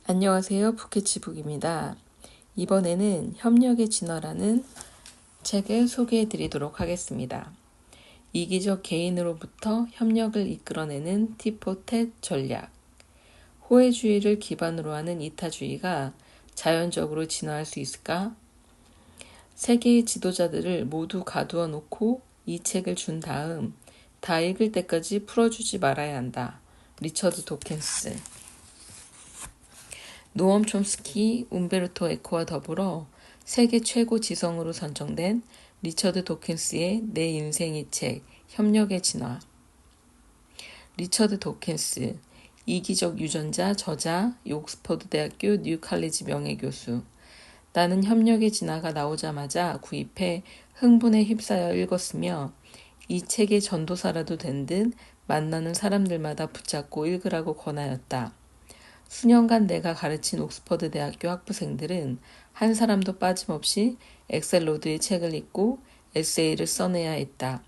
안녕하세요. 부캐치북입니다. 이번에는 협력의 진화라는 책을 소개해 드리도록 하겠습니다. 이기적 개인으로부터 협력을 이끌어내는 티포텟 전략. 호혜주의를 기반으로 하는 이타주의가 자연적으로 진화할 수 있을까? 세계의 지도자들을 모두 가두어 놓고 이 책을 준 다음 다 읽을 때까지 풀어주지 말아야 한다. 리처드 도킨스. 노엄 촘스키, 움베르토 에코와 더불어 세계 최고 지성으로 선정된 리처드 도킨스의 내 인생의 책 협력의 진화. 리처드 도킨스, 이기적 유전자 저자, 옥스퍼드 대학교 뉴칼리지 명예교수. 나는 협력의 진화가 나오자마자 구입해 흥분에 휩싸여 읽었으며 이 책의 전도사라도 된 듯 만나는 사람들마다 붙잡고 읽으라고 권하였다. 수년간 내가 가르친 옥스퍼드 대학교 학부생들은 한 사람도 빠짐없이 엑셀로드의 책을 읽고 에세이를 써내야 했다.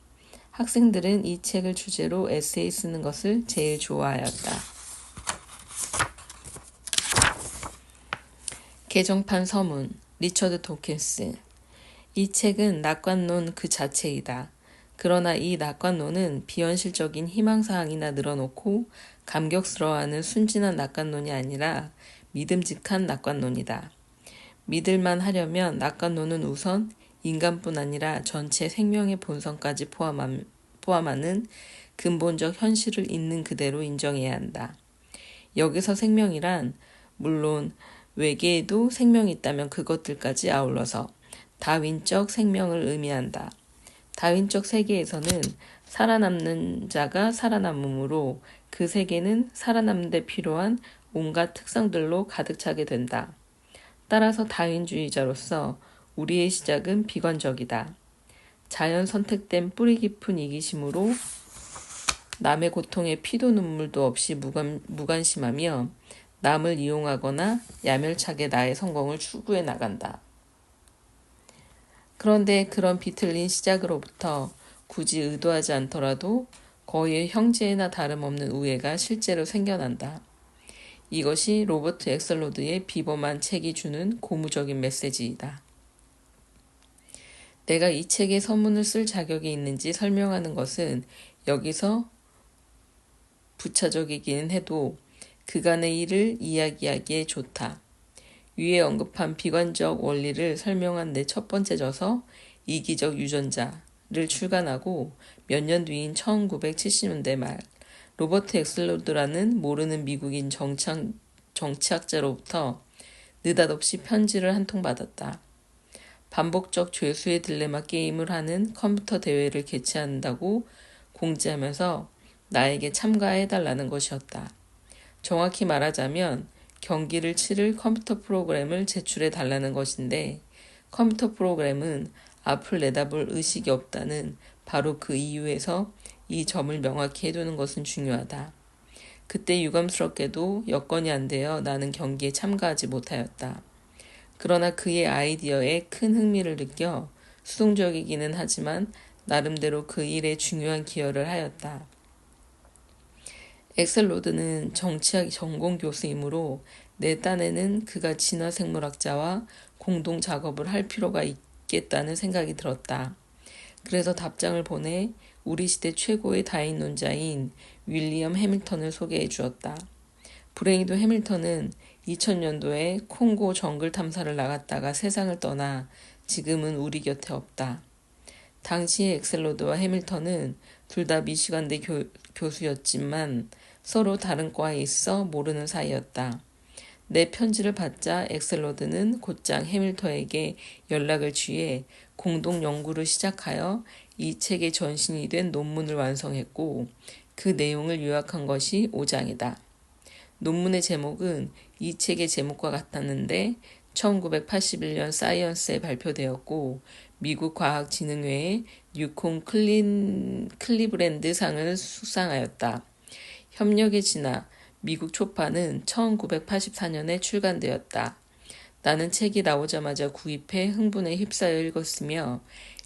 학생들은 이 책을 주제로 에세이 쓰는 것을 제일 좋아하였다. 개정판 서문, 리처드 도킨스. 이 책은 낙관론 그 자체이다. 그러나 이 낙관론은 비현실적인 희망사항이나 늘어놓고 감격스러워하는 순진한 낙관론이 아니라 믿음직한 낙관론이다. 믿을만 하려면 낙관론은 우선 인간뿐 아니라 전체 생명의 본성까지 포함하는 근본적 현실을 있는 그대로 인정해야 한다. 여기서 생명이란 물론 외계에도 생명이 있다면 그것들까지 아울러서 다윈적 생명을 의미한다. 다윈적 세계에서는 살아남는 자가 살아남으므로 그 세계는 살아남는 데 필요한 온갖 특성들로 가득 차게 된다. 따라서 다윈주의자로서 우리의 시작은 비관적이다. 자연 선택된 뿌리 깊은 이기심으로 남의 고통에 피도 눈물도 없이 무관심하며 남을 이용하거나 야멸차게 나의 성공을 추구해 나간다. 그런데 그런 비틀린 시작으로부터 굳이 의도하지 않더라도 거의 형제나 다름없는 우애가 실제로 생겨난다. 이것이 로버트 엑셀로드의 비범한 책이 주는 고무적인 메시지이다. 내가 이 책에 서문을 쓸 자격이 있는지 설명하는 것은 여기서 부차적이기는 해도 그간의 일을 이야기하기에 좋다. 위에 언급한 비관적 원리를 설명한 내 첫 번째 저서 이기적 유전자를 출간하고 몇 년 뒤인 1970년대 말 로버트 엑셀로드라는 모르는 미국인 정치학자로부터 느닷없이 편지를 한 통 받았다. 반복적 죄수의 딜레마 게임을 하는 컴퓨터 대회를 개최한다고 공지하면서 나에게 참가해달라는 것이었다. 정확히 말하자면 경기를 치를 컴퓨터 프로그램을 제출해 달라는 것인데 컴퓨터 프로그램은 앞을 내다볼 의식이 없다는 바로 그 이유에서 이 점을 명확히 해두는 것은 중요하다. 그때 유감스럽게도 여건이 안 되어 나는 경기에 참가하지 못하였다. 그러나 그의 아이디어에 큰 흥미를 느껴 수동적이기는 하지만 나름대로 그 일에 중요한 기여를 하였다. 엑셀로드는 정치학 전공 교수이므로 내 딴에는 그가 진화생물학자와 공동 작업을 할 필요가 있겠다는 생각이 들었다. 그래서 답장을 보내 우리 시대 최고의 다인론자인 윌리엄 해밀턴을 소개해 주었다. 불행히도 해밀턴은 2000년도에 콩고 정글 탐사를 나갔다가 세상을 떠나 지금은 우리 곁에 없다. 당시의 엑셀로드와 해밀턴은 둘 다 미시간대 교수였지만 서로 다른 과에 있어 모르는 사이였다. 내 편지를 받자 엑셀로드는 곧장 해밀턴에게 연락을 취해 공동 연구를 시작하여 이 책의 전신이 된 논문을 완성했고 그 내용을 요약한 것이 5장이다. 논문의 제목은 이 책의 제목과 같았는데 1981년 사이언스에 발표되었고 미국 과학진흥회의 뉴콩 클리브랜드 상을 수상하였다. 협력의 진화, 미국 초판은 1984년에 출간되었다. 나는 책이 나오자마자 구입해 흥분에 휩싸여 읽었으며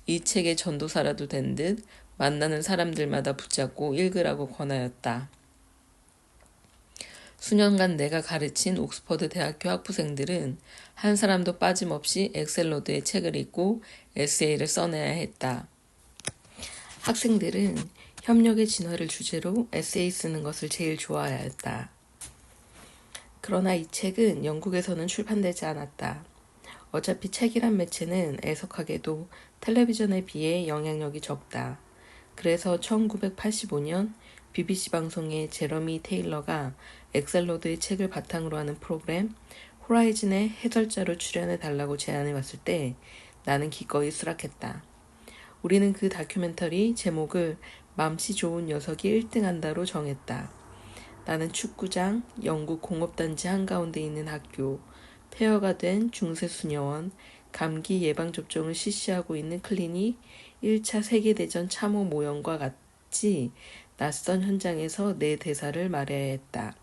이 책의 전도사라도 된 듯 만나는 사람들마다 붙잡고 읽으라고 권하였다. 수년간 내가 가르친 옥스퍼드 대학교 학부생들은 한 사람도 빠짐없이 엑셀로드의 책을 읽고 에세이를 써내야 했다. 학생들은 협력의 진화를 주제로 에세이 쓰는 것을 제일 좋아하였다. 그러나 이 책은 영국에서는 출판되지 않았다. 어차피 책이란 매체는 애석하게도 텔레비전에 비해 영향력이 적다. 그래서 1985년 BBC 방송의 제러미 테일러가 엑셀로드의 책을 바탕으로 하는 프로그램 호라이즌의 해설자로 출연해 달라고 제안해 왔을 때 나는 기꺼이 수락했다. 우리는 그 다큐멘터리 제목을 맘씨 좋은 녀석이 1등한다로 정했다. 나는 축구장, 영국 공업단지 한가운데 있는 학교, 폐허가 된 중세수녀원, 감기 예방접종을 실시하고 있는 클리닉, 1차 세계대전 참호 모형과 같이 낯선 현장에서 내 대사를 말해야 했다.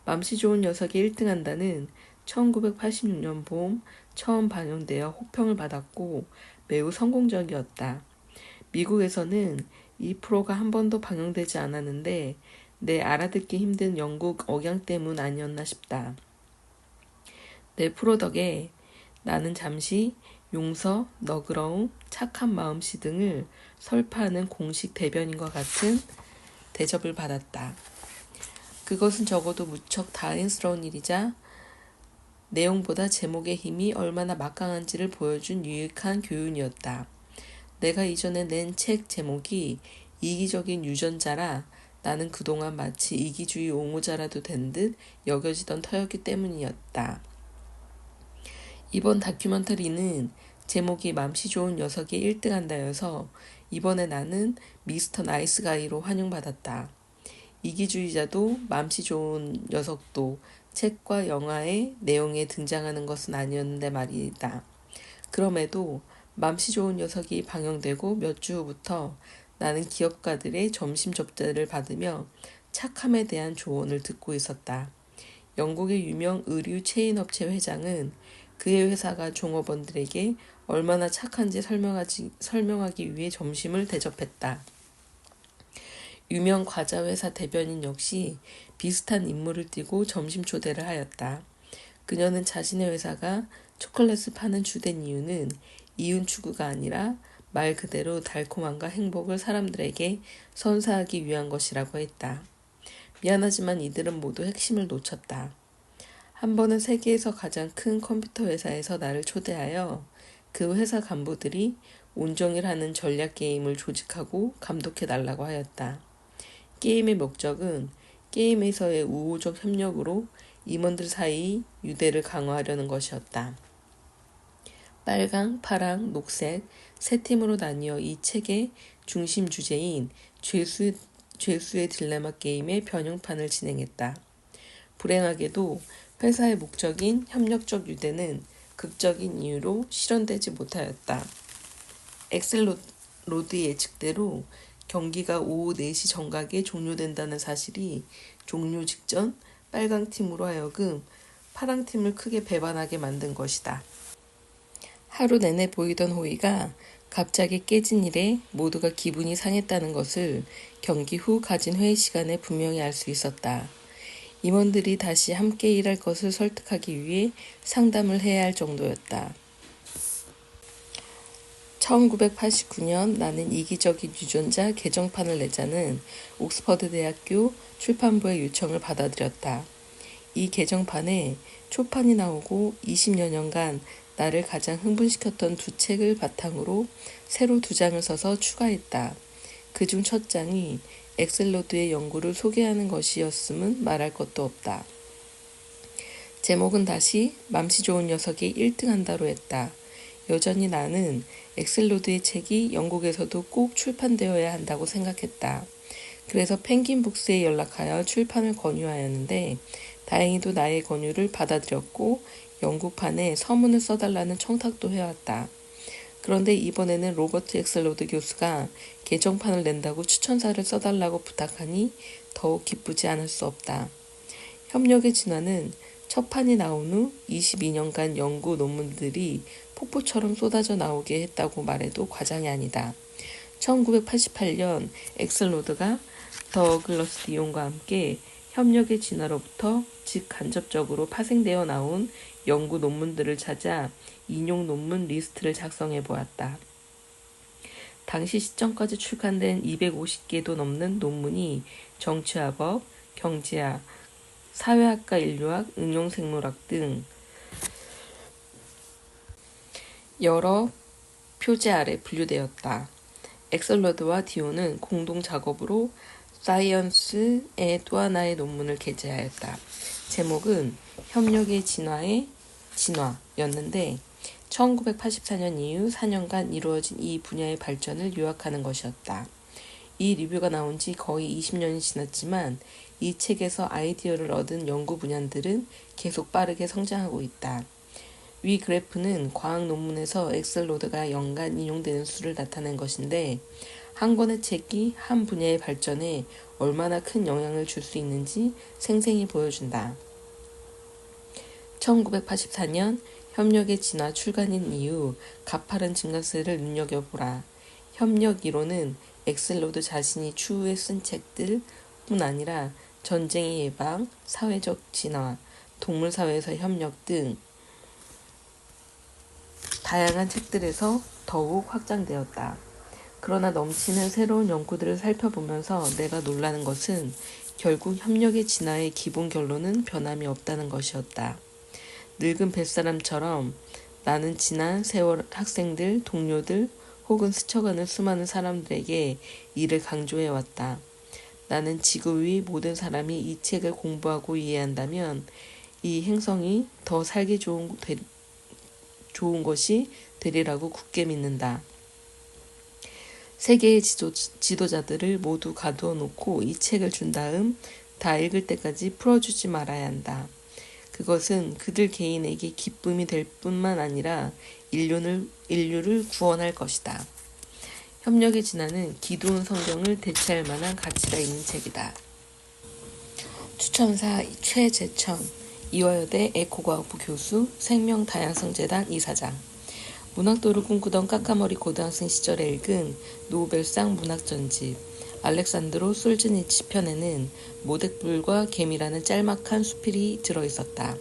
맘씨 좋은 녀석이 1등한다는 1986년 봄 처음 방영되어 호평을 받았고 매우 성공적이었다. 미국에서는 이 프로가 한 번도 방영되지 않았는데 내 알아듣기 힘든 영국 억양 때문 아니었나 싶다. 내 프로 덕에 나는 잠시 용서, 너그러움, 착한 마음씨 등을 설파하는 공식 대변인과 같은 대접을 받았다. 그것은 적어도 무척 다행스러운 일이자 내용보다 제목의 힘이 얼마나 막강한지를 보여준 유익한 교훈이었다. 내가 이전에 낸 책 제목이 이기적인 유전자라 나는 그동안 마치 이기주의 옹호자라도 된 듯 여겨지던 터였기 때문이었다. 이번 다큐멘터리는 제목이 맘씨 좋은 녀석이 1등한다여서 이번에 나는 미스터 나이스가이로 환영받았다. 이기주의자도 맘씨 좋은 녀석도 책과 영화의 내용에 등장하는 것은 아니었는데 말이다. 그럼에도 맘씨 좋은 녀석이 방영되고 몇 주 후부터 나는 기업가들의 점심 접대를 받으며 착함에 대한 조언을 듣고 있었다. 영국의 유명 의류 체인 업체 회장은 그의 회사가 종업원들에게 얼마나 착한지 설명하기 위해 점심을 대접했다. 유명 과자 회사 대변인 역시 비슷한 임무를 띠고 점심 초대를 하였다. 그녀는 자신의 회사가 초콜릿을 파는 주된 이유는 이윤 추구가 아니라 말 그대로 달콤함과 행복을 사람들에게 선사하기 위한 것이라고 했다. 미안하지만 이들은 모두 핵심을 놓쳤다. 한 번은 세계에서 가장 큰 컴퓨터 회사에서 나를 초대하여 그 회사 간부들이 온종일 하는 전략 게임을 조직하고 감독해 달라고 하였다. 게임의 목적은 게임에서의 우호적 협력으로 임원들 사이 유대를 강화하려는 것이었다. 빨강, 파랑, 녹색 세 팀으로 나뉘어 이 책의 중심 주제인 죄수의 딜레마 게임의 변형판을 진행했다. 불행하게도 회사의 목적인 협력적 유대는 극적인 이유로 실현되지 못하였다. 엑셀로드 예측대로 경기가 오후 4시 정각에 종료된다는 사실이 종료 직전 빨강팀으로 하여금 파랑팀을 크게 배반하게 만든 것이다. 하루 내내 보이던 호의가 갑자기 깨진 일에 모두가 기분이 상했다는 것을 경기 후 가진 회의 시간에 분명히 알 수 있었다. 임원들이 다시 함께 일할 것을 설득하기 위해 상담을 해야 할 정도였다. 1989년 나는 이기적인 유전자 개정판을 내자는 옥스퍼드 대학교 출판부의 요청을 받아들였다. 이 개정판에 초판이 나오고 20여 년간 나를 가장 흥분시켰던 두 책을 바탕으로 새로 2장을 써서 추가했다. 그중 첫 장이 엑셀로드의 연구를 소개하는 것이었음은 말할 것도 없다. 제목은 다시 맘씨 좋은 녀석이 1등한다로 했다. 여전히 나는 엑셀로드의 책이 영국에서도 꼭 출판되어야 한다고 생각했다. 그래서 펭귄북스에 연락하여 출판을 권유하였는데 다행히도 나의 권유를 받아들였고 영국판에 서문을 써달라는 청탁도 해왔다. 그런데 이번에는 로버트 엑셀로드 교수가 개정판을 낸다고 추천사를 써달라고 부탁하니 더욱 기쁘지 않을 수 없다. 협력의 진화는 첫 판이 나온 후 22년간 연구 논문들이 폭포처럼 쏟아져 나오게 했다고 말해도 과장이 아니다. 1988년 엑셀로드가 더 어글러스 디온과 함께 협력의 진화로부터 즉 간접적으로 파생되어 나온 연구 논문들을 찾아 인용 논문 리스트를 작성해 보았다. 당시 시점까지 출간된 250개도 넘는 논문이 정치화법, 경제학, 사회학과 인류학, 응용생물학 등 여러 표제 아래 분류되었다. 엑설러드와 디오는 공동 작업으로 사이언스의 또 하나의 논문을 게재하였다. 제목은 협력의 진화였는데 1984년 이후 4년간 이루어진 이 분야의 발전을 요약하는 것이었다. 이 리뷰가 나온 지 거의 20년이 지났지만 이 책에서 아이디어를 얻은 연구 분야들은 계속 빠르게 성장하고 있다. 위 그래프는 과학 논문에서 엑셀로드가 연간 인용되는 수를 나타낸 것인데 한 권의 책이 한 분야의 발전에 얼마나 큰 영향을 줄 수 있는지 생생히 보여준다. 1984년 협력의 진화 출간인 이후 가파른 증가세를 눈여겨보라. 협력 이론은 엑셀로드 자신이 추후에 쓴 책들 뿐 아니라 전쟁의 예방, 사회적 진화, 동물사회에서 협력 등 다양한 책들에서 더욱 확장되었다. 그러나 넘치는 새로운 연구들을 살펴보면서 내가 놀라는 것은 결국 협력의 진화의 기본 결론은 변함이 없다는 것이었다. 늙은 뱃사람처럼 나는 지난 세월 학생들, 동료들 혹은 스쳐가는 수많은 사람들에게 이를 강조해왔다. 나는 지구 위 모든 사람이 이 책을 공부하고 이해한다면 이 행성이 더 살기 좋은 것이 되리라고 굳게 믿는다. 세계의 지도자들을 모두 가두어 놓고 이 책을 준 다음 다 읽을 때까지 풀어주지 말아야 한다. 그것은 그들 개인에게 기쁨이 될 뿐만 아니라 인류를 구원할 것이다. 협력의 진화는 기도원 성경을 대체할 만한 가치가 있는 책이다. 추천사 최재천, 이화여대 에코과학부 교수, 생명다양성재단 이사장. 문학도를 꿈꾸던 까까머리 고등학생 시절에 읽은 노벨상 문학전집 알렉산드로 솔즈니치 편에는 모닥불과 개미라는 짤막한 수필이 들어있었다.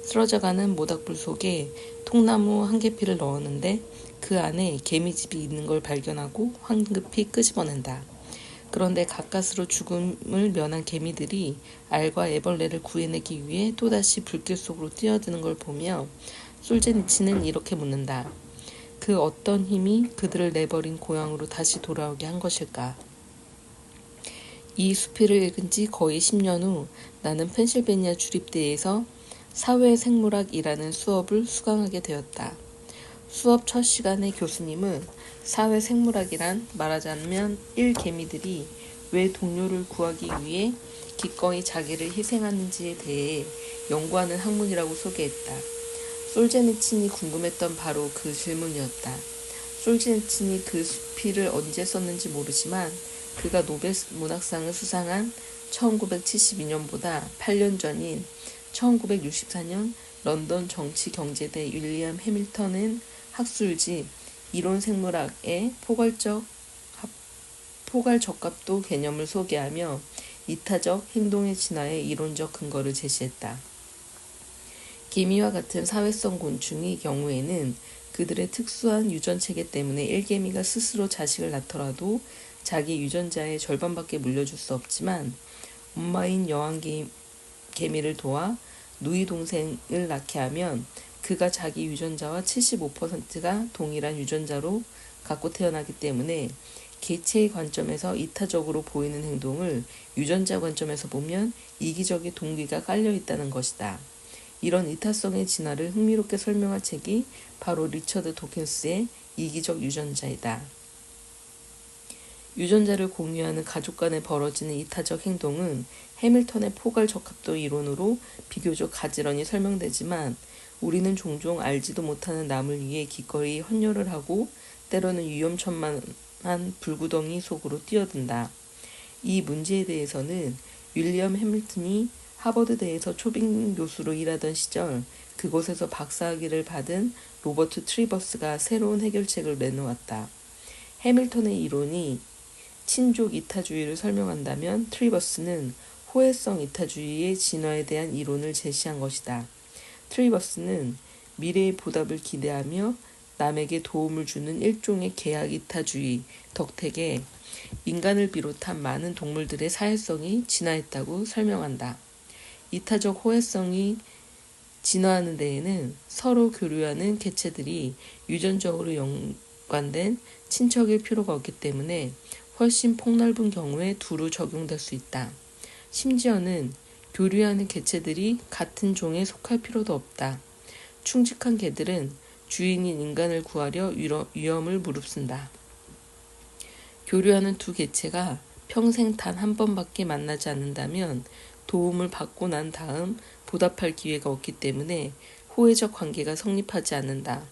쓰러져가는 모닥불 속에 통나무 한 개피를 넣었는데 그 안에 개미집이 있는 걸 발견하고 황급히 끄집어낸다. 그런데 가까스로 죽음을 면한 개미들이 알과 애벌레를 구해내기 위해 또다시 불길 속으로 뛰어드는 걸 보며 솔제니치는 이렇게 묻는다. 그 어떤 힘이 그들을 내버린 고향으로 다시 돌아오게 한 것일까? 이 수필을 읽은 지 거의 10년 후 나는 펜실베니아 주립대에서 사회생물학이라는 수업을 수강하게 되었다. 수업 첫 시간에 교수님은 사회생물학이란 말하자면 일개미들이 왜 동료를 구하기 위해 기꺼이 자기를 희생하는지에 대해 연구하는 학문이라고 소개했다. 솔제니친이 궁금했던 바로 그 질문이었다. 솔제니친이 그 수필을 언제 썼는지 모르지만 그가 노벨 문학상을 수상한 1972년보다 8년 전인 1964년 런던 정치경제대 윌리엄 해밀턴은 학술지 이론생물학의 포괄적합도 개념을 소개하며 이타적 행동의 진화의 이론적 근거를 제시했다. 개미와 같은 사회성 곤충의 경우에는 그들의 특수한 유전체계 때문에 일개미가 스스로 자식을 낳더라도 자기 유전자의 절반밖에 물려줄 수 없지만 엄마인 여왕개미를 도와 누이 동생을 낳게 하면 그가 자기 유전자와 75%가 동일한 유전자로 갖고 태어나기 때문에 개체의 관점에서 이타적으로 보이는 행동을 유전자 관점에서 보면 이기적인 동기가 깔려 있다는 것이다. 이런 이타성의 진화를 흥미롭게 설명한 책이 바로 리처드 도킨스의 이기적 유전자이다. 유전자를 공유하는 가족 간에 벌어지는 이타적 행동은 해밀턴의 포괄적합도 이론으로 비교적 가지런히 설명되지만 우리는 종종 알지도 못하는 남을 위해 기꺼이 헌혈을 하고 때로는 위험천만한 불구덩이 속으로 뛰어든다. 이 문제에 대해서는 윌리엄 해밀턴이 하버드대에서 초빙 교수로 일하던 시절 그곳에서 박사학위를 받은 로버트 트리버스가 새로운 해결책을 내놓았다. 해밀턴의 이론이 친족 이타주의를 설명한다면 트리버스는 호혜성 이타주의의 진화에 대한 이론을 제시한 것이다. 트리버스는 미래의 보답을 기대하며 남에게 도움을 주는 일종의 계약 이타주의 덕택에 인간을 비롯한 많은 동물들의 사회성이 진화했다고 설명한다. 이타적 호혜성이 진화하는 데에는 서로 교류하는 개체들이 유전적으로 연관된 친척일 필요가 없기 때문에 훨씬 폭넓은 경우에 두루 적용될 수 있다. 심지어는 교류하는 개체들이 같은 종에 속할 필요도 없다. 충직한 개들은 주인인 인간을 구하려 위험을 무릅쓴다. 교류하는 두 개체가 평생 단 한 번밖에 만나지 않는다면 도움을 받고 난 다음 보답할 기회가 없기 때문에 호혜적 관계가 성립하지 않는다.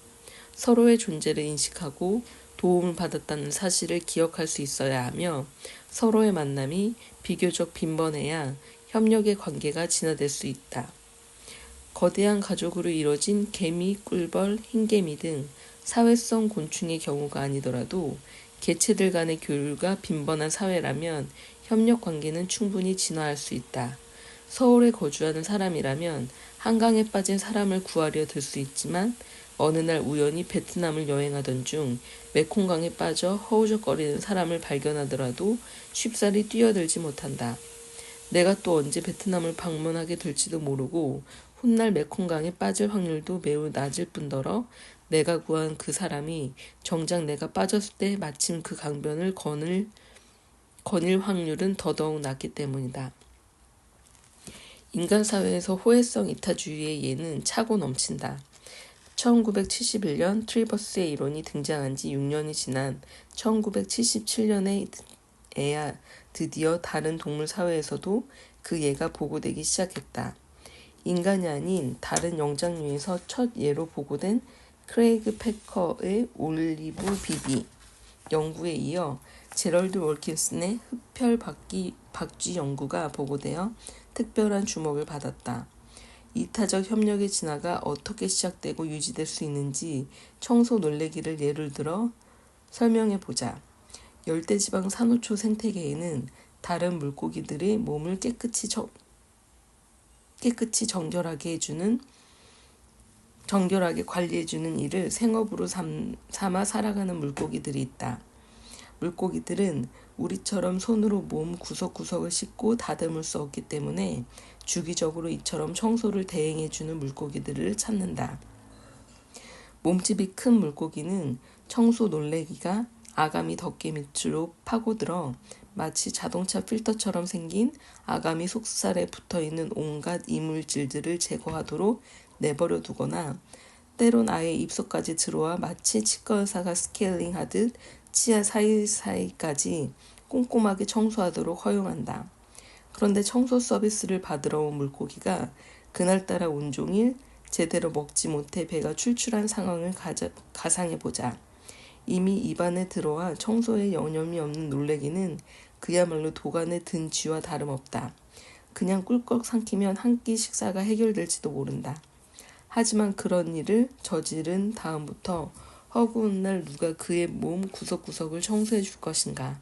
서로의 존재를 인식하고 도움을 받았다는 사실을 기억할 수 있어야 하며 서로의 만남이 비교적 빈번해야 협력의 관계가 진화될 수 있다. 거대한 가족으로 이뤄진 개미, 꿀벌, 흰개미 등 사회성 곤충의 경우가 아니더라도 개체들 간의 교류가 빈번한 사회라면 협력 관계는 충분히 진화할 수 있다. 서울에 거주하는 사람이라면 한강에 빠진 사람을 구하려 들 수 있지만 어느 날 우연히 베트남을 여행하던 중 메콩강에 빠져 허우적거리는 사람을 발견하더라도 쉽사리 뛰어들지 못한다. 내가 또 언제 베트남을 방문하게 될지도 모르고 훗날 메콩강에 빠질 확률도 매우 낮을 뿐더러 내가 구한 그 사람이 정작 내가 빠졌을 때 마침 그 강변을 거닐 확률은 더더욱 낮기 때문이다. 인간 사회에서 호혜성 이타주의의 예는 차고 넘친다. 1971년 트리버스의 이론이 등장한 지 6년이 지난 1977년에야 드디어 다른 동물 사회에서도 그 예가 보고되기 시작했다. 인간이 아닌 다른 영장류에서 첫 예로 보고된 크레이그 패커의 올리브 비비 연구에 이어 제럴드 월킨슨의 흡혈 박쥐 연구가 보고되어 특별한 주목을 받았다. 이타적 협력의 진화가 어떻게 시작되고 유지될 수 있는지 청소 놀래기를 예를 들어 설명해 보자. 열대지방 산호초 생태계에는 다른 물고기들의 몸을 깨끗이 정결하게 관리해주는 일을 생업으로 삼아 살아가는 물고기들이 있다. 물고기들은 우리처럼 손으로 몸 구석구석을 씻고 다듬을 수 없기 때문에 주기적으로 이처럼 청소를 대행해주는 물고기들을 찾는다. 몸집이 큰 물고기는 청소 놀래기가 아가미 덮개 밑으로 파고들어 마치 자동차 필터처럼 생긴 아가미 속살에 붙어있는 온갖 이물질들을 제거하도록 내버려 두거나 때론 아예 입속까지 들어와 마치 치과의사가 스케일링하듯 치아 사이사이까지 꼼꼼하게 청소하도록 허용한다. 그런데 청소 서비스를 받으러 온 물고기가 그날따라 온종일 제대로 먹지 못해 배가 출출한 상황을 가상해보자. 이미 입안에 들어와 청소에 여념이 없는 놀래기는 그야말로 도간에 든 쥐와 다름없다. 그냥 꿀꺽 삼키면 한 끼 식사가 해결될지도 모른다. 하지만 그런 일을 저지른 다음부터 허구한 날 누가 그의 몸 구석구석을 청소해 줄 것인가.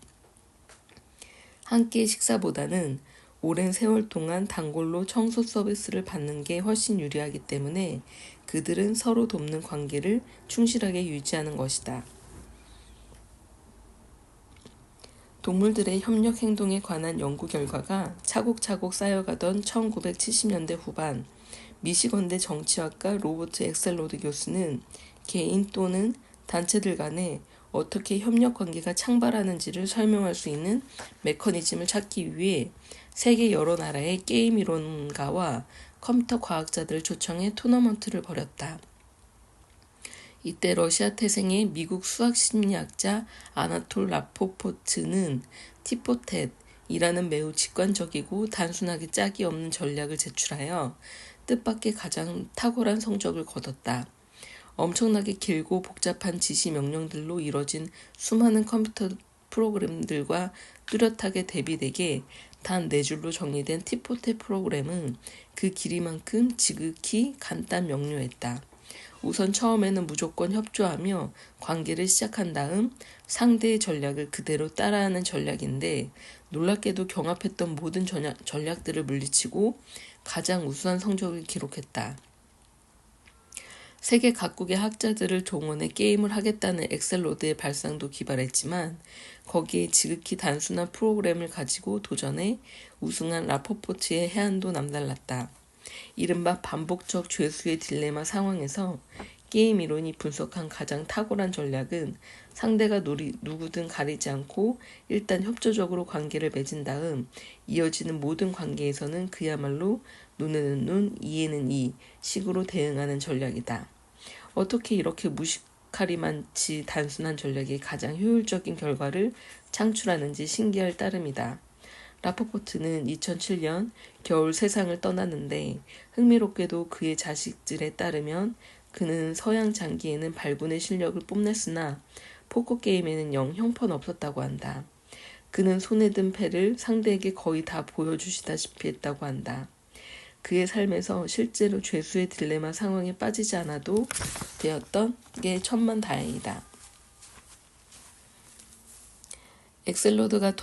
한 끼의 식사보다는 오랜 세월 동안 단골로 청소 서비스를 받는 게 훨씬 유리하기 때문에 그들은 서로 돕는 관계를 충실하게 유지하는 것이다. 동물들의 협력 행동에 관한 연구 결과가 차곡차곡 쌓여가던 1970년대 후반, 미시건대 정치학과 로버트 엑셀로드 교수는 개인 또는 단체들 간에 어떻게 협력 관계가 창발하는지를 설명할 수 있는 메커니즘을 찾기 위해 세계 여러 나라의 게임 이론가와 컴퓨터 과학자들을 초청해 토너먼트를 벌였다. 이때 러시아 태생의 미국 수학심리학자 아나톨 라포포트는 티포텟이라는 매우 직관적이고 단순하게 짝이 없는 전략을 제출하여 뜻밖의 가장 탁월한 성적을 거뒀다. 엄청나게 길고 복잡한 지시 명령들로 이뤄진 수많은 컴퓨터 프로그램들과 뚜렷하게 대비되게 단 4줄로 정리된 티포텟 프로그램은 그 길이만큼 지극히 간단 명료했다. 우선 처음에는 무조건 협조하며 관계를 시작한 다음 상대의 전략을 그대로 따라하는 전략인데 놀랍게도 경합했던 모든 전략들을 물리치고 가장 우수한 성적을 기록했다. 세계 각국의 학자들을 동원해 게임을 하겠다는 엑셀로드의 발상도 기발했지만 거기에 지극히 단순한 프로그램을 가지고 도전해 우승한 라포포트의 해안도 남달랐다. 이른바 반복적 죄수의 딜레마 상황에서 게임 이론이 분석한 가장 탁월한 전략은 상대가 누구든 가리지 않고 일단 협조적으로 관계를 맺은 다음 이어지는 모든 관계에서는 그야말로 눈에는 눈, 이에는 이 식으로 대응하는 전략이다. 어떻게 이렇게 무식하리만치 단순한 전략이 가장 효율적인 결과를 창출하는지 신기할 따름이다. 라포포트는 2007년 겨울 세상을 떠났는데 흥미롭게도 그의 자식들에 따르면 그는 서양 장기에는 발군의 실력을 뽐냈으나 포커게임에는 영 형편없었다고 한다. 그는 손에 든 패를 상대에게 거의 다 보여주시다시피 했다고 한다. 그의 삶에서 실제로 죄수의 딜레마 상황에 빠지지 않아도 되었던 게 천만다행이다. 엑셀로드가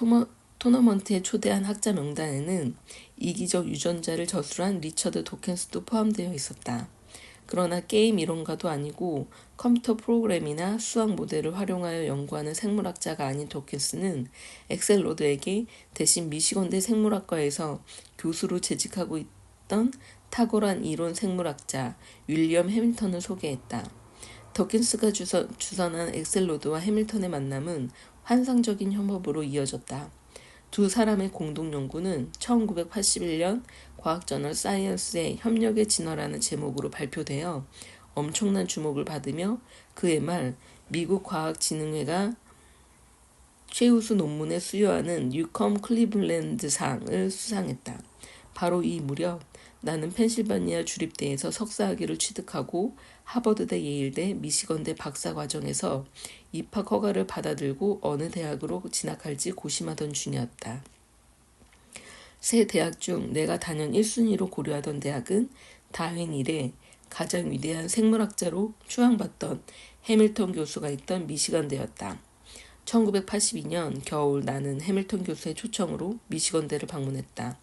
토너먼트에 초대한 학자 명단에는 이기적 유전자를 저술한 리처드 도켄스도 포함되어 있었다. 그러나 게임 이론가도 아니고 컴퓨터 프로그램이나 수학 모델을 활용하여 연구하는 생물학자가 아닌 도켄스는 엑셀로드에게 대신 미시건대 생물학과에서 교수로 재직하고 있던 탁월한 이론 생물학자 윌리엄 해밀턴을 소개했다. 도킨스가 주선한 엑셀로드와 해밀턴의 만남은 환상적인 협업으로 이어졌다. 두 사람의 공동 연구는 1981년 과학저널 사이언스의 협력의 진화라는 제목으로 발표되어 엄청난 주목을 받으며 그해 말 미국 과학진흥회가 최우수 논문에 수여하는 뉴컴 클리블랜드상을 수상했다. 바로 이 무렵 나는 펜실바니아 주립대에서 석사학위를 취득하고 하버드대, 예일대, 미시건대 박사과정에서 입학 허가를 받아들고 어느 대학으로 진학할지 고심하던 중이었다. 세 대학 중 내가 단연 1순위로 고려하던 대학은 다윈 이래 가장 위대한 생물학자로 추앙받던 해밀턴 교수가 있던 미시건대였다. 1982년 겨울 나는 해밀턴 교수의 초청으로 미시건대를 방문했다.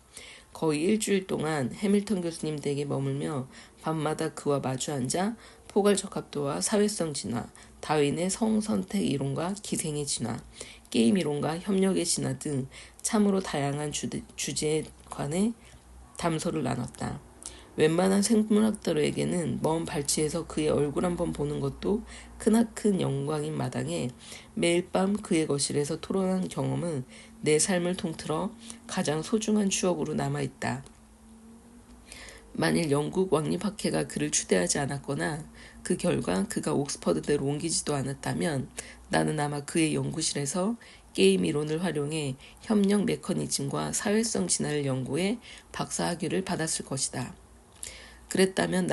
거의 일주일 동안 해밀턴 교수님 댁에 머물며 밤마다 그와 마주 앉아 포괄적합도와 사회성 진화, 다윈의 성선택 이론과 기생의 진화, 게임 이론과 협력의 진화 등 참으로 다양한 주제에 관해 담소를 나눴다. 웬만한 생물학자로에게는 먼 발치에서 그의 얼굴 한번 보는 것도 크나큰 영광인 마당에 매일 밤 그의 거실에서 토론한 경험은 내 삶을 통틀어 가장 소중한 추억으로 남아있다. 만일 영국 왕립학회가 그를 추대하지 않았거나 그 결과 그가 옥스퍼드대로 옮기지도 않았다면 나는 아마 그의 연구실에서 게임 이론을 활용해 협력 메커니즘과 사회성 진화를 연구해 박사학위를 받았을 것이다. 그랬다면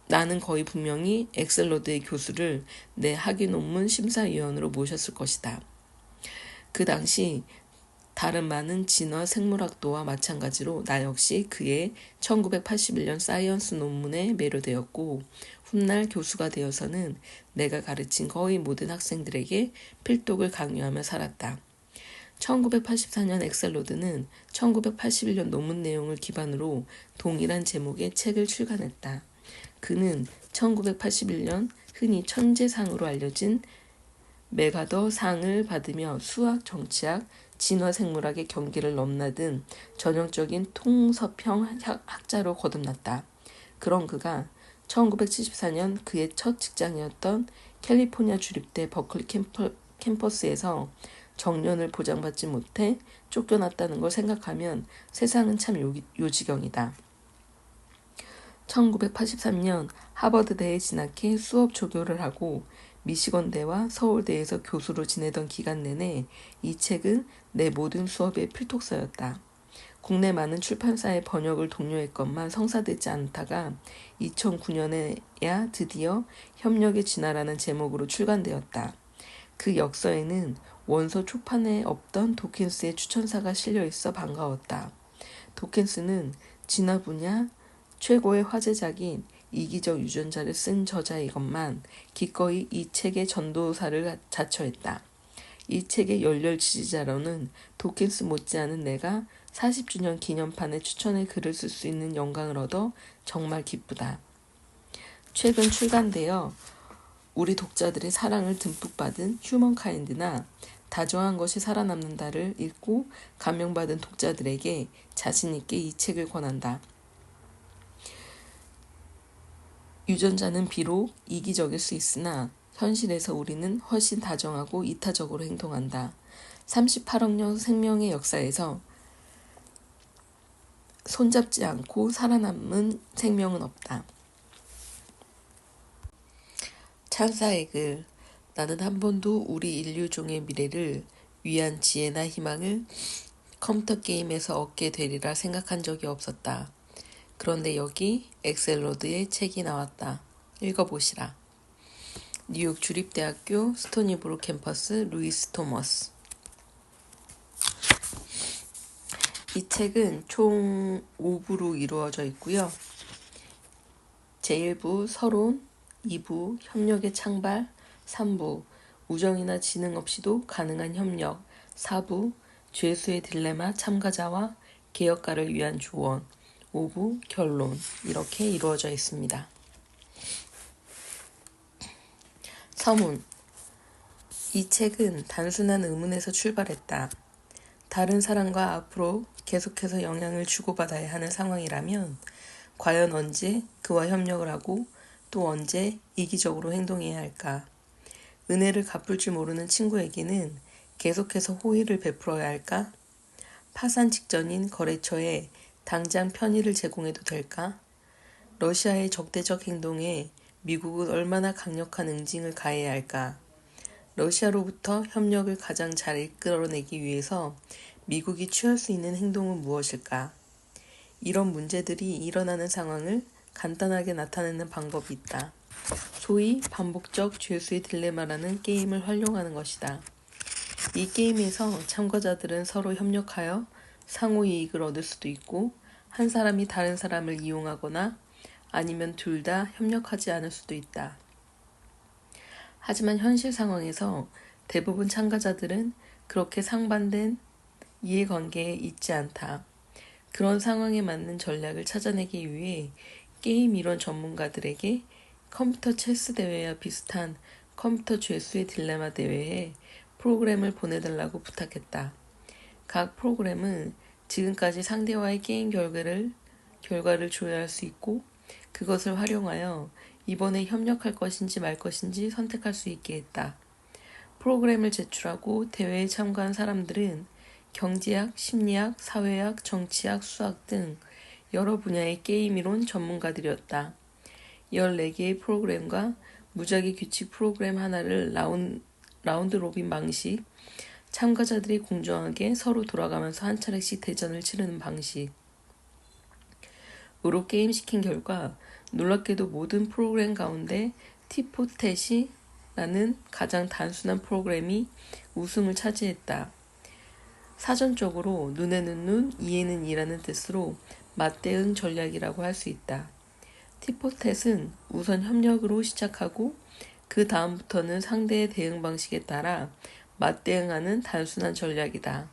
나는 거의 분명히 엑셀로드의 교수를 내 학위 논문 심사위원으로 모셨을 것이다. 그 당시 다른 많은 진화 생물학도와 마찬가지로 나 역시 그의 1981년 사이언스 논문에 매료되었고 훗날 교수가 되어서는 내가 가르친 거의 모든 학생들에게 필독을 강요하며 살았다. 1984년 엑셀로드는 1981년 논문 내용을 기반으로 동일한 제목의 책을 출간했다. 그는 1981년 흔히 천재상으로 알려진 메가더 상을 받으며 수학, 정치학, 진화생물학의 경계를 넘나든 전형적인 통섭형 학자로 거듭났다. 그런 그가 1974년 그의 첫 직장이었던 캘리포니아 주립대 버클리 캠퍼스에서 정년을 보장받지 못해 쫓겨났다는 걸 생각하면 세상은 참 요지경이다. 1983년 하버드대에 진학해 수업 조교를 하고 미시건대와 서울대에서 교수로 지내던 기간 내내 이 책은 내 모든 수업의 필독서였다. 국내 많은 출판사의 번역을 독려했건만 성사되지 않다가 2009년에야 드디어 협력의 진화라는 제목으로 출간되었다. 그 역서에는 원서 초판에 없던 도킨스의 추천사가 실려있어 반가웠다. 도킨스는 진화 분야 최고의 화제작인 이기적 유전자를 쓴 저자이건만 기꺼이 이 책의 전도사를 자처했다. 이 책의 열렬 지지자로는 도킨스 못지않은 내가 40주년 기념판에 추천의 글을 쓸 수 있는 영광을 얻어 정말 기쁘다. 최근 출간되어 우리 독자들의 사랑을 듬뿍 받은 휴먼카인드나 다정한 것이 살아남는다를 읽고 감명받은 독자들에게 자신있게 이 책을 권한다. 유전자는 비록 이기적일 수 있으나 현실에서 우리는 훨씬 다정하고 이타적으로 행동한다. 38억 년 생명의 역사에서 손잡지 않고 살아남은 생명은 없다. 찬사의 글. 나는 한 번도 우리 인류종의 미래를 위한 지혜나 희망을 컴퓨터 게임에서 얻게 되리라 생각한 적이 없었다. 그런데 여기 엑셀로드의 책이 나왔다. 읽어보시라. 뉴욕 주립대학교 스토니브룩 캠퍼스 루이스 토머스. 이 책은 총 5부로 이루어져 있고요. 제1부 서론, 2부 협력의 창발, 3부 우정이나 지능 없이도 가능한 협력, 4부 죄수의 딜레마 참가자와 개혁가를 위한 조언, 5부 결론 이렇게 이루어져 있습니다. 서문. 이 책은 단순한 의문에서 출발했다. 다른 사람과 앞으로 계속해서 영향을 주고받아야 하는 상황이라면 과연 언제 그와 협력을 하고 또 언제 이기적으로 행동해야 할까? 은혜를 갚을 줄 모르는 친구에게는 계속해서 호의를 베풀어야 할까? 파산 직전인 거래처에 당장 편의를 제공해도 될까? 러시아의 적대적 행동에 미국은 얼마나 강력한 응징을 가해야 할까? 러시아로부터 협력을 가장 잘 이끌어내기 위해서 미국이 취할 수 있는 행동은 무엇일까? 이런 문제들이 일어나는 상황을 간단하게 나타내는 방법이 있다. 소위 반복적 죄수의 딜레마라는 게임을 활용하는 것이다. 이 게임에서 참가자들은 서로 협력하여 상호 이익을 얻을 수도 있고 한 사람이 다른 사람을 이용하거나 아니면 둘 다 협력하지 않을 수도 있다. 하지만 현실 상황에서 대부분 참가자들은 그렇게 상반된 이해관계에 있지 않다. 그런 상황에 맞는 전략을 찾아내기 위해 게임 이론 전문가들에게 컴퓨터 체스 대회와 비슷한 컴퓨터 죄수의 딜레마 대회에 프로그램을 보내달라고 부탁했다. 각 프로그램은 지금까지 상대와의 게임 결과를 조회할 수 있고 그것을 활용하여 이번에 협력할 것인지 말 것인지 선택할 수 있게 했다. 프로그램을 제출하고 대회에 참가한 사람들은 경제학, 심리학, 사회학, 정치학, 수학 등 여러 분야의 게임 이론 전문가들이었다. 14개의 프로그램과 무작위 규칙 프로그램 하나를 라운드 로빈 방식, 참가자들이 공정하게 서로 돌아가면서 한 차례씩 대전을 치르는 방식으로 게임시킨 결과 놀랍게도 모든 프로그램 가운데 티포텟이라는 가장 단순한 프로그램이 우승을 차지했다. 사전적으로 눈에는 눈, 이에는 이라는 뜻으로 맞대응 전략이라고 할 수 있다. 티포텟은 우선 협력으로 시작하고 그 다음부터는 상대의 대응 방식에 따라 맞대응하는 단순한 전략이다.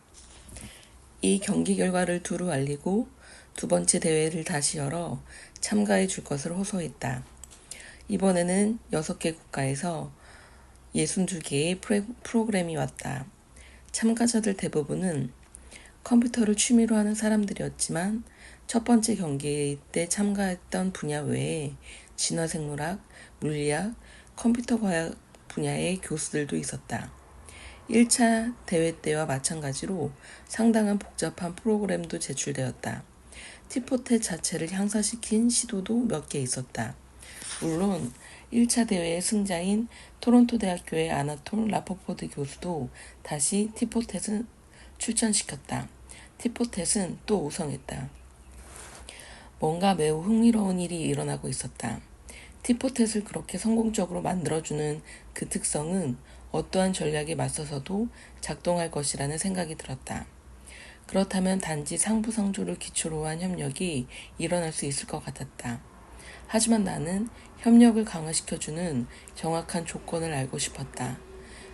이 경기 결과를 두루 알리고 두 번째 대회를 다시 열어 참가해 줄 것을 호소했다. 이번에는 6개 국가에서 62개의 프로그램이 왔다. 참가자들 대부분은 컴퓨터를 취미로 하는 사람들이었지만 첫 번째 경기 때 참가했던 분야 외에 진화생물학, 물리학, 컴퓨터과학 분야의 교수들도 있었다. 1차 대회 때와 마찬가지로 상당한 복잡한 프로그램도 제출되었다. 티포텟 자체를 향상시킨 시도도 몇 개 있었다. 물론 1차 대회의 승자인 토론토 대학교의 아나톨 라퍼포드 교수도 다시 티포텟을 출전시켰다. 티포텟은 또 우승했다. 뭔가 매우 흥미로운 일이 일어나고 있었다. 티포텟을 그렇게 성공적으로 만들어주는 그 특성은 어떠한 전략에 맞서서도 작동할 것이라는 생각이 들었다. 그렇다면 단지 상부상조를 기초로 한 협력이 일어날 수 있을 것 같았다. 하지만 나는 협력을 강화시켜주는 정확한 조건을 알고 싶었다.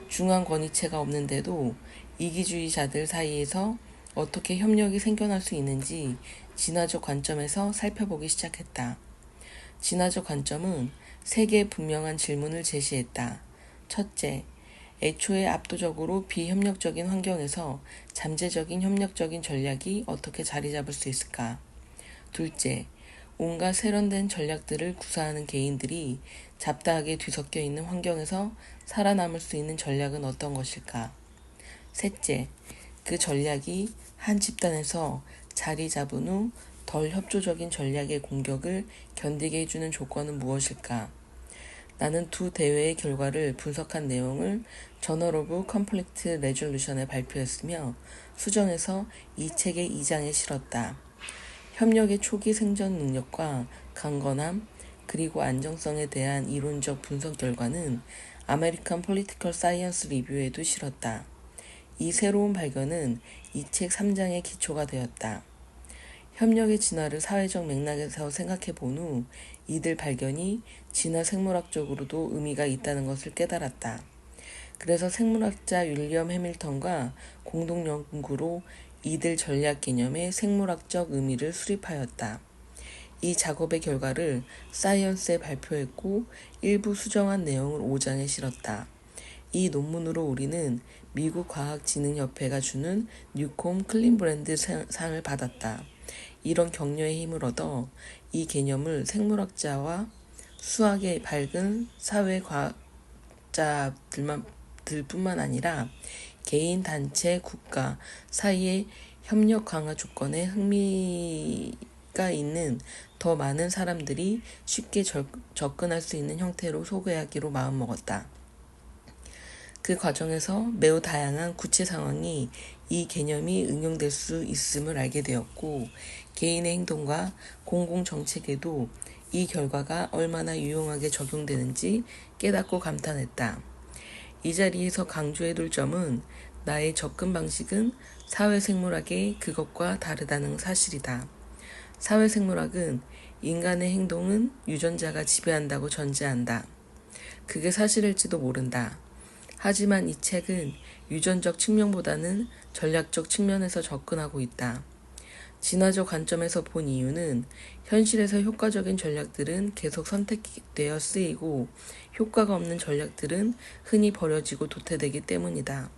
중앙 권위체가 없는데도 이기주의자들 사이에서 어떻게 협력이 생겨날 수 있는지 진화적 관점에서 살펴보기 시작했다. 진화적 관점은 세 개의 분명한 질문을 제시했다. 첫째, 애초에 압도적으로 비협력적인 환경에서 잠재적인 협력적인 전략이 어떻게 자리 잡을 수 있을까? 둘째, 온갖 세련된 전략들을 구사하는 개인들이 잡다하게 뒤섞여 있는 환경에서 살아남을 수 있는 전략은 어떤 것일까? 셋째, 그 전략이 한 집단에서 자리 잡은 후 덜 협조적인 전략의 공격을 견디게 해주는 조건은 무엇일까? 나는 두 대회의 결과를 분석한 내용을 저널 오브 컨플릭트 레졸루션에 발표했으며 수정해서 이 책의 2장에 실었다. 협력의 초기 생존 능력과 강건함 그리고 안정성에 대한 이론적 분석 결과는 아메리칸 폴리티컬 사이언스 리뷰에도 실었다. 이 새로운 발견은 이 책 3장의 기초가 되었다. 협력의 진화를 사회적 맥락에서 생각해 본 후 이들 발견이 진화 생물학적으로도 의미가 있다는 것을 깨달았다. 그래서 생물학자 윌리엄 해밀턴과 공동 연구로 이들 전략 개념의 생물학적 의미를 수립하였다. 이 작업의 결과를 사이언스에 발표했고 일부 수정한 내용을 5장에 실었다. 이 논문으로 우리는 미국 과학진흥협회가 주는 뉴콤 클린브랜드 상을 받았다. 이런 격려의 힘을 얻어 이 개념을 생물학자와 수학의 밝은 사회과학자들뿐만 아니라 개인, 단체, 국가 사이의 협력 강화 조건에 흥미가 있는 더 많은 사람들이 쉽게 접근할 수 있는 형태로 소개하기로 마음먹었다. 그 과정에서 매우 다양한 구체 상황이 이 개념이 응용될 수 있음을 알게 되었고 개인의 행동과 공공정책에도 이 결과가 얼마나 유용하게 적용되는지 깨닫고 감탄했다. 이 자리에서 강조해둘 점은 나의 접근 방식은 사회생물학의 그것과 다르다는 사실이다. 사회생물학은 인간의 행동은 유전자가 지배한다고 전제한다. 그게 사실일지도 모른다. 하지만 이 책은 유전적 측면보다는 전략적 측면에서 접근하고 있다. 진화적 관점에서 본 이유는 현실에서 효과적인 전략들은 계속 선택되어 쓰이고 효과가 없는 전략들은 흔히 버려지고 도태되기 때문이다.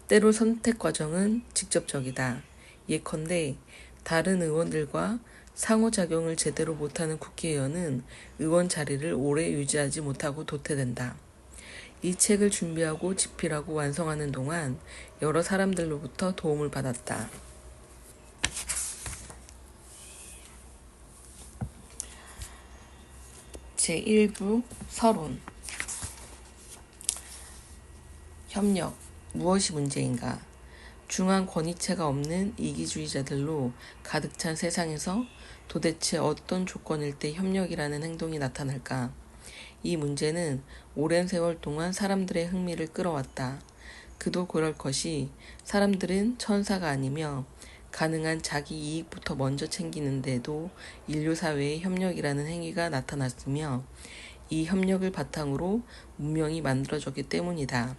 때로 선택 과정은 직접적이다. 예컨대 다른 의원들과 상호작용을 제대로 못하는 국회의원은 의원 자리를 오래 유지하지 못하고 도태된다. 이 책을 준비하고 집필하고 완성하는 동안 여러 사람들로부터 도움을 받았다. 제1부 서론 협력, 무엇이 문제인가? 중앙 권위체가 없는 이기주의자들로 가득 찬 세상에서 도대체 어떤 조건일 때 협력이라는 행동이 나타날까? 이 문제는 오랜 세월 동안 사람들의 흥미를 끌어왔다. 그도 그럴 것이 사람들은 천사가 아니며 가능한 자기 이익부터 먼저 챙기는데도 인류 사회의 협력이라는 행위가 나타났으며 이 협력을 바탕으로 문명이 만들어졌기 때문이다.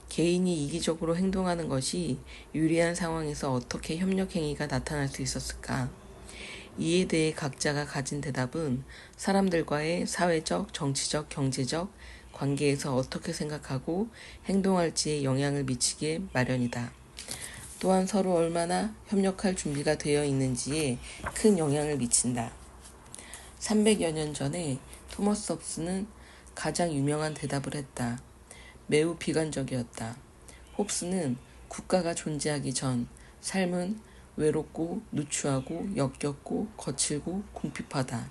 개인이 이기적으로 행동하는 것이 유리한 상황에서 어떻게 협력 행위가 나타날 수 있었을까? 이에 대해 각자가 가진 대답은 사람들과의 사회적, 정치적, 경제적 관계에서 어떻게 생각하고 행동할지에 영향을 미치게 마련이다. 또한 서로 얼마나 협력할 준비가 되어 있는지에 큰 영향을 미친다. 300여 년 전에 토머스 홉스는 가장 유명한 대답을 했다. 매우 비관적이었다. 홉스는 국가가 존재하기 전 삶은 외롭고 누추하고 역겹고 거칠고 궁핍하다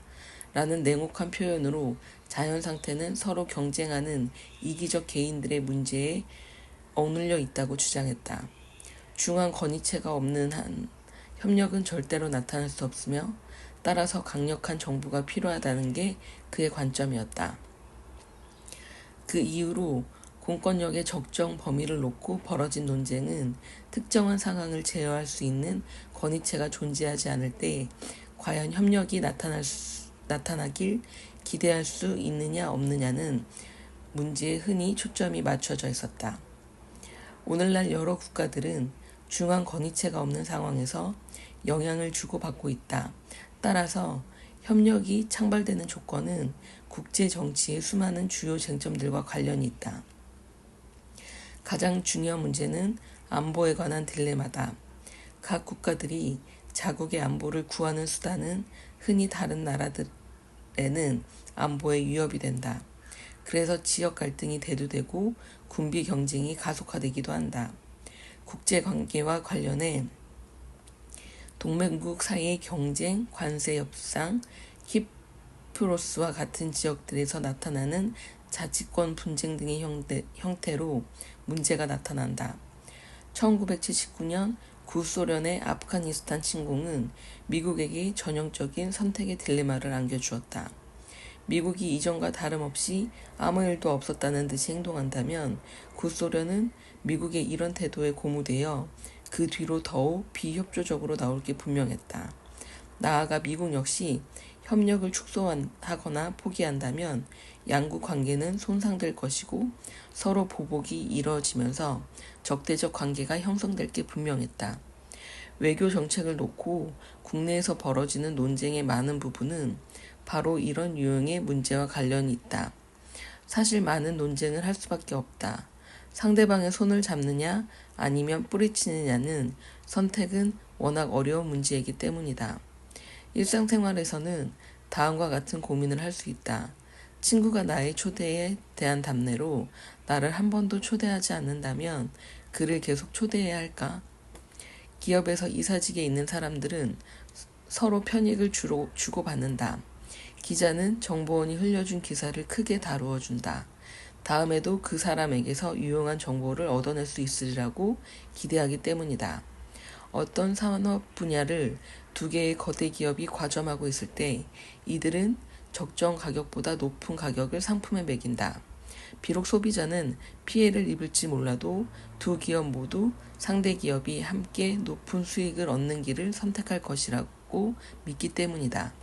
라는 냉혹한 표현으로 자연 상태는 서로 경쟁하는 이기적 개인들의 문제에 억눌려 있다고 주장했다. 중앙 권위체가 없는 한 협력은 절대로 나타날 수 없으며 따라서 강력한 정부가 필요하다는 게 그의 관점이었다. 그 이후로 공권력의 적정 범위를 놓고 벌어진 논쟁은 특정한 상황을 제어할 수 있는 권위체가 존재하지 않을 때 과연 협력이 나타날 나타나길 기대할 수 있느냐 없느냐는 문제에 흔히 초점이 맞춰져 있었다. 오늘날 여러 국가들은 중앙 권위체가 없는 상황에서 영향을 주고받고 있다. 따라서 협력이 창발되는 조건은 국제 정치의 수많은 주요 쟁점들과 관련이 있다. 가장 중요한 문제는 안보에 관한 딜레마다. 각 국가들이 자국의 안보를 구하는 수단은 흔히 다른 나라들에는 안보에 위협이 된다. 그래서 지역 갈등이 대두되고 군비 경쟁이 가속화되기도 한다. 국제 관계와 관련해 동맹국 사이의 경쟁, 관세 협상, 키프로스와 같은 지역들에서 나타나는 자치권 분쟁 등의 형태로 문제가 나타난다. 1979년 구소련의 아프가니스탄 침공은 미국에게 전형적인 선택의 딜레마를 안겨주었다. 미국이 이전과 다름없이 아무 일도 없었다는 듯이 행동한다면 구소련은 미국의 이런 태도에 고무되어 그 뒤로 더욱 비협조적으로 나올 게 분명했다. 나아가 미국 역시 협력을 축소하거나 포기한다면 양국 관계는 손상될 것이고 서로 보복이 이뤄지면서 적대적 관계가 형성될 게 분명했다. 외교 정책을 놓고 국내에서 벌어지는 논쟁의 많은 부분은 바로 이런 유형의 문제와 관련이 있다. 사실 많은 논쟁을 할 수밖에 없다. 상대방의 손을 잡느냐 아니면 뿌리치느냐는 선택은 워낙 어려운 문제이기 때문이다. 일상생활에서는 다음과 같은 고민을 할 수 있다. 친구가 나의 초대에 대한 답례로 나를 한 번도 초대하지 않는다면 그를 계속 초대해야 할까? 기업에서 이사직에 있는 사람들은 서로 편익을 주고받는다. 기자는 정보원이 흘려준 기사를 크게 다루어 준다. 다음에도 그 사람에게서 유용한 정보를 얻어낼 수 있으리라고 기대하기 때문이다. 어떤 산업 분야를 두 개의 거대 기업이 과점하고 있을 때 이들은 적정 가격보다 높은 가격을 상품에 매긴다. 비록 소비자는 피해를 입을지 몰라도 두 기업 모두 상대 기업이 함께 높은 수익을 얻는 길을 선택할 것이라고 믿기 때문이다.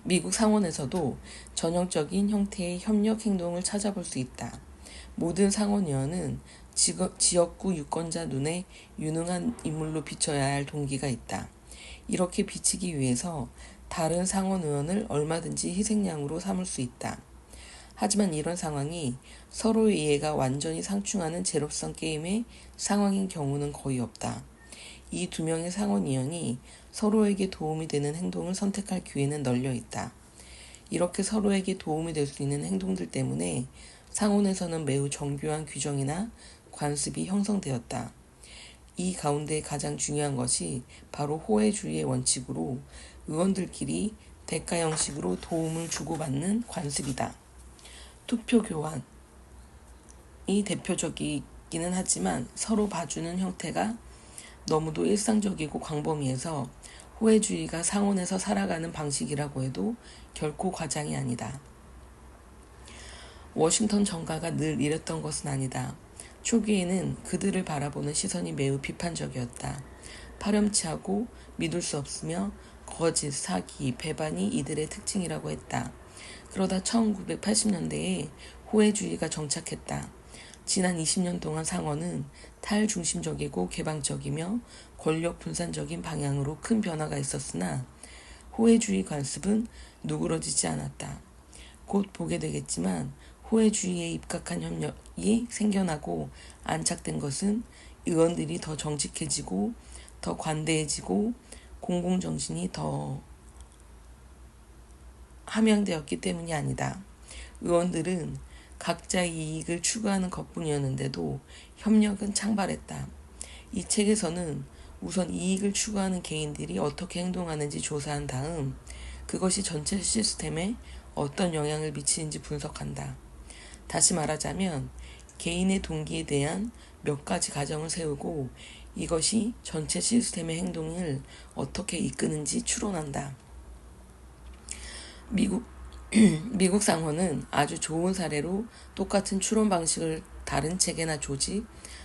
미국 상원에서도 전형적인 형태의 협력 행동을 찾아볼 수 있다. 모든 상원의원은 지역구 유권자 눈에 유능한 인물로 비춰야 할 동기가 있다. 이렇게 비치기 위해서 다른 상원의원을 얼마든지 희생양으로 삼을 수 있다. 하지만 이런 상황이 서로의 이해가 완전히 상충하는 제로섬 게임의 상황인 경우는 거의 없다. 이 두 명의 상원의원이 서로에게 도움이 되는 행동을 선택할 기회는 널려 있다. 이렇게 서로에게 도움이 될 수 있는 행동들 때문에 상원에서는 매우 정교한 규정이나 관습이 형성되었다. 이 가운데 가장 중요한 것이 바로 호혜주의의 원칙으로 의원들끼리 대가 형식으로 도움을 주고받는 관습이다. 투표 교환이 대표적이기는 하지만 서로 봐주는 형태가 너무도 일상적이고 광범위해서 호혜주의가 상원에서 살아가는 방식이라고 해도 결코 과장이 아니다. 워싱턴 정가가 늘 이랬던 것은 아니다. 초기에는 그들을 바라보는 시선이 매우 비판적이었다. 파렴치하고 믿을 수 없으며 거짓, 사기, 배반이 이들의 특징이라고 했다. 그러다 1980년대에 호혜주의가 정착했다. 지난 20년 동안 상원은 탈중심적이고 개방적이며 권력 분산적인 방향으로 큰 변화가 있었으나 호혜주의 관습은 누그러지지 않았다. 곧 보게 되겠지만 호혜주의에 입각한 협력이 생겨나고 안착된 것은 의원들이 더 정직해지고 더 관대해지고 공공정신이 더 함양되었기 때문이 아니다. 의원들은 각자의 이익을 추구하는 것뿐이었는데도 협력은 창발했다. 이 책에서는 우선 이익을 추구하는 개인들이 어떻게 행동하는지 조사한 다음 그것이 전체 시스템에 어떤 영향을 미치는지 분석한다. 다시 말하자면 개인의 동기에 대한 몇 가지 가정을 세우고 이것이 전체 시스템의 행동을 어떻게 이끄는지 추론한다. 미국 상원은 아주 좋은 사례로 똑같은 추론 방식을 다른 체계나 조직,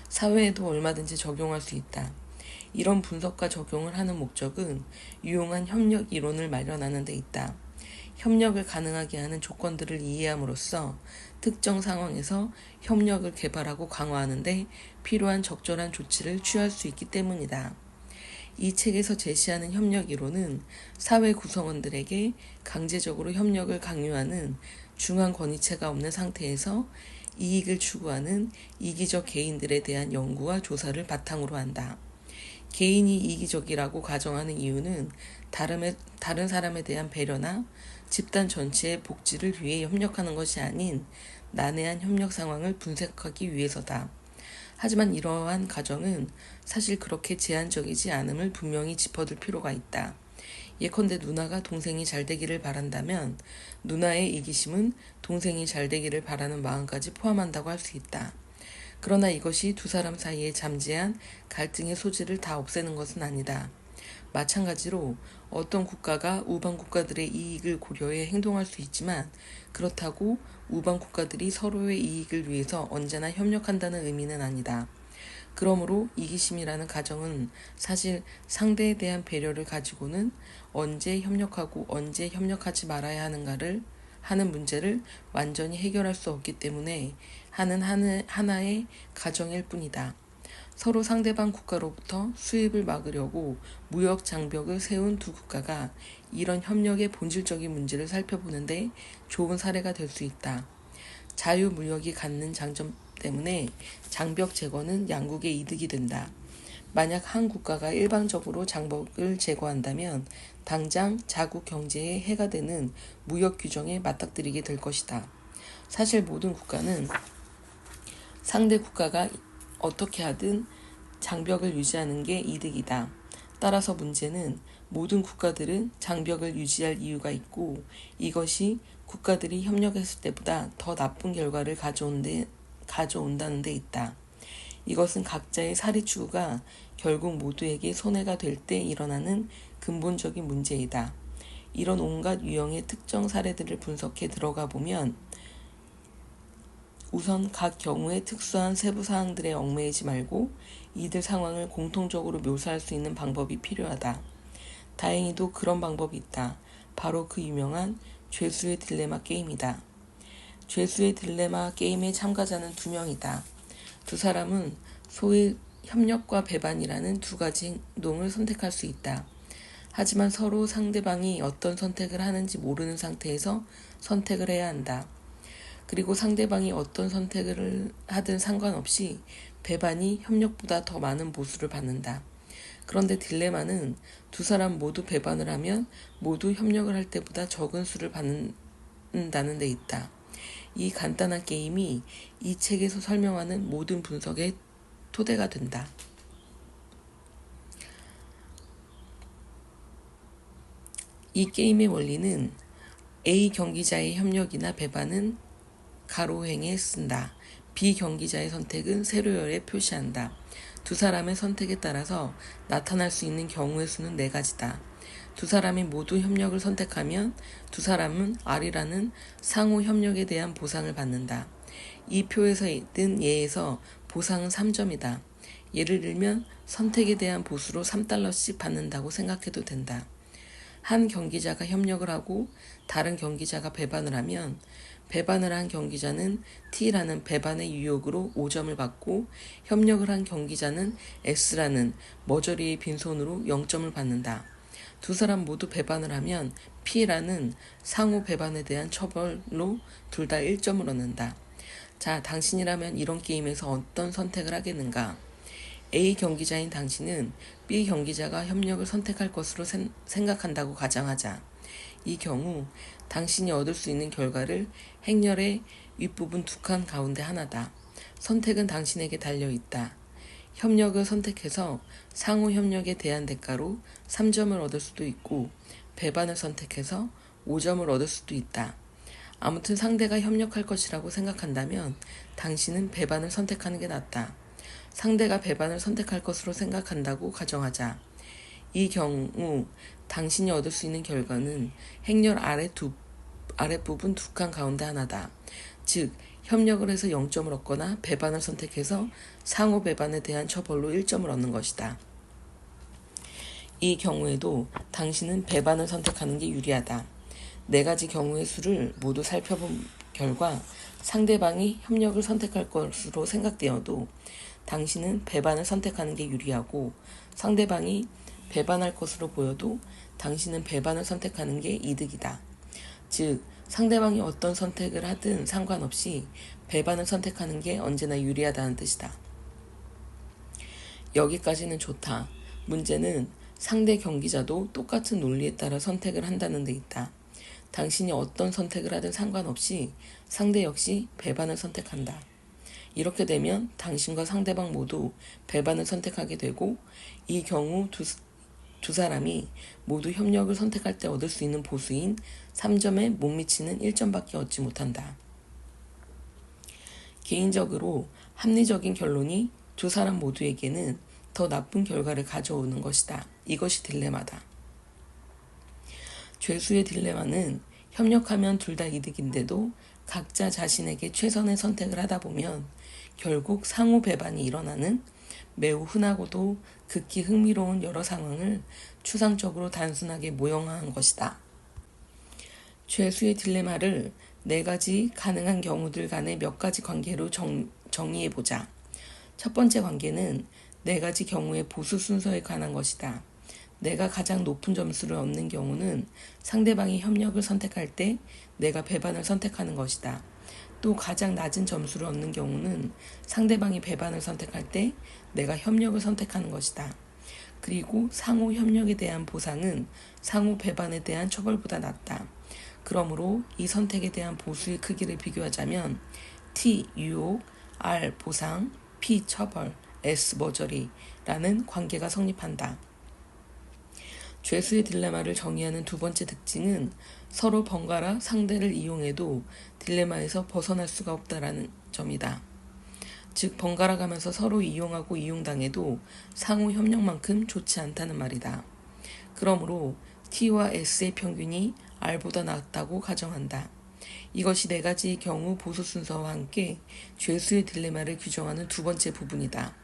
사회에도 얼마든지 적용할 수 있다. 이런 분석과 적용을 하는 목적은 유용한 협력 이론을 마련하는 데 있다. 협력을 가능하게 하는 조건들을 이해함으로써 특정 상황에서 협력을 개발하고 강화하는 데 필요한 적절한 조치를 취할 수 있기 때문이다. 이 책에서 제시하는 협력 이론은 사회 구성원들에게 강제적으로 협력을 강요하는 중앙 권위체가 없는 상태에서 이익을 추구하는 이기적 개인들에 대한 연구와 조사를 바탕으로 한다. 개인이 이기적이라고 가정하는 이유는 다른 사람에 대한 배려나 집단 전체의 복지를 위해 협력하는 것이 아닌 난해한 협력 상황을 분석하기 위해서다. 하지만 이러한 가정은 사실 그렇게 제한적이지 않음을 분명히 짚어둘 필요가 있다. 예컨대 누나가 동생이 잘 되기를 바란다면 누나의 이기심은 동생이 잘 되기를 바라는 마음까지 포함한다고 할 수 있다. 그러나 이것이 두 사람 사이에 잠재한 갈등의 소지를 다 없애는 것은 아니다. 마찬가지로 어떤 국가가 우방 국가들의 이익을 고려해 행동할 수 있지만 그렇다고 우방 국가들이 서로의 이익을 위해서 언제나 협력한다는 의미는 아니다. 그러므로 이기심이라는 가정은 사실 상대에 대한 배려를 가지고는 언제 협력하고 언제 협력하지 말아야 하는가를 하는 문제를 완전히 해결할 수 없기 때문에 하나의 가정일 뿐이다. 서로 상대방 국가로부터 수입을 막으려고 무역 장벽을 세운 두 국가가 이런 협력의 본질적인 문제를 살펴보는데 좋은 사례가 될 수 있다. 자유무역이 갖는 장점 때문에 장벽 제거는 양국의 이득이 된다. 만약 한 국가가 일방적으로 장벽을 제거한다면 당장 자국 경제에 해가 되는 무역 규정에 맞닥뜨리게 될 것이다. 사실 모든 국가는 상대 국가가 어떻게 하든 장벽을 유지하는 게 이득이다. 따라서 문제는 모든 국가들은 장벽을 유지할 이유가 있고 이것이 국가들이 협력했을 때보다 더 나쁜 결과를 가져온다는 데 있다. 이것은 각자의 사리 추구가 결국 모두에게 손해가 될 때 일어나는 근본적인 문제이다. 이런 온갖 유형의 특정 사례들을 분석해 들어가 보면 우선 각 경우의 특수한 세부 사항들에 얽매이지 말고 이들 상황을 공통적으로 묘사할 수 있는 방법이 필요하다. 다행히도 그런 방법이 있다. 바로 그 유명한 죄수의 딜레마 게임이다. 죄수의 딜레마 게임의 참가자는 두 명이다. 두 사람은 소위 협력과 배반이라는 두 가지 행동을 선택할 수 있다. 하지만 서로 상대방이 어떤 선택을 하는지 모르는 상태에서 선택을 해야 한다. 그리고 상대방이 어떤 선택을 하든 상관없이 배반이 협력보다 더 많은 보수를 받는다. 그런데 딜레마는 두 사람 모두 배반을 하면 모두 협력을 할 때보다 적은 수를 받는다는 데 있다. 이 간단한 게임이 이 책에서 설명하는 모든 분석의 토대가 된다. 이 게임의 원리는 A 경기자의 협력이나 배반은 가로행에 쓴다. B 경기자의 선택은 세로열에 표시한다. 두 사람의 선택에 따라서 나타날 수 있는 경우의 수는 4가지다. 두 사람이 모두 협력을 선택하면 두 사람은 R이라는 상호 협력에 대한 보상을 받는다. 이 표에서 든 예에서 보상은 3점이다. 예를 들면 선택에 대한 보수로 $3씩 받는다고 생각해도 된다. 한 경기자가 협력을 하고 다른 경기자가 배반을 하면 배반을 한 경기자는 T라는 배반의 유혹으로 5점을 받고 협력을 한 경기자는 S라는 머저리의 빈손으로 0점을 받는다. 두 사람 모두 배반을 하면 P라는 상호 배반에 대한 처벌로 둘 다 1점을 얻는다. 자, 당신이라면 이런 게임에서 어떤 선택을 하겠는가? A 경기자인 당신은 B 경기자가 협력을 선택할 것으로 생각한다고 가정하자. 이 경우 당신이 얻을 수 있는 결과를 행렬의 윗부분 2칸 가운데 하나다. 선택은 당신에게 달려있다. 협력을 선택해서 상호 협력에 대한 대가로 3점을 얻을 수도 있고 배반을 선택해서 5점을 얻을 수도 있다. 아무튼 상대가 협력할 것이라고 생각한다면 당신은 배반을 선택하는 게 낫다. 상대가 배반을 선택할 것으로 생각한다고 가정하자. 이 경우 당신이 얻을 수 있는 결과는 행렬 아랫부분 2칸 가운데 하나다. 즉 협력을 해서 0점을 얻거나 배반을 선택해서 상호 배반에 대한 처벌로 1점을 얻는 것이다. 이 경우에도 당신은 배반을 선택하는 게 유리하다. 네 가지 경우의 수를 모두 살펴본 결과 상대방이 협력을 선택할 것으로 생각되어도 당신은 배반을 선택하는 게 유리하고, 상대방이 배반할 것으로 보여도 당신은 배반을 선택하는 게 이득이다. 즉, 상대방이 어떤 선택을 하든 상관없이 배반을 선택하는 게 언제나 유리하다는 뜻이다. 여기까지는 좋다. 문제는 상대 경기자도 똑같은 논리에 따라 선택을 한다는 데 있다. 당신이 어떤 선택을 하든 상관없이 상대 역시 배반을 선택한다. 이렇게 되면 당신과 상대방 모두 배반을 선택하게 되고, 이 경우 두 사람이 모두 협력을 선택할 때 얻을 수 있는 보수인 3점에 못 미치는 1점밖에 얻지 못한다. 개인적으로 합리적인 결론이 두 사람 모두에게는 더 나쁜 결과를 가져오는 것이다. 이것이 딜레마다. 죄수의 딜레마는 협력하면 둘 다 이득인데도 각자 자신에게 최선의 선택을 하다 보면 결국 상호 배반이 일어나는 매우 흔하고도 극히 흥미로운 여러 상황을 추상적으로 단순하게 모형화한 것이다. 죄수의 딜레마를 네 가지 가능한 경우들 간의 몇 가지 관계로 정의해보자. 첫 번째 관계는 네 가지 경우의 보수 순서에 관한 것이다. 내가 가장 높은 점수를 얻는 경우는 상대방이 협력을 선택할 때 내가 배반을 선택하는 것이다. 또 가장 낮은 점수를 얻는 경우는 상대방이 배반을 선택할 때 내가 협력을 선택하는 것이다. 그리고 상호 협력에 대한 보상은 상호 배반에 대한 처벌보다 낮다. 그러므로 이 선택에 대한 보수의 크기를 비교하자면 T 유혹, R 보상, P 처벌, S 머저리라는 관계가 성립한다. 죄수의 딜레마를 정의하는 두 번째 특징은 서로 번갈아 상대를 이용해도 딜레마에서 벗어날 수가 없다라는 점이다. 즉, 번갈아 가면서 서로 이용하고 이용당해도 상호 협력만큼 좋지 않다는 말이다. 그러므로 T와 S의 평균이 R보다 낫다고 가정한다. 이것이 네 가지의 경우 보수 순서와 함께 죄수의 딜레마를 규정하는 두 번째 부분이다.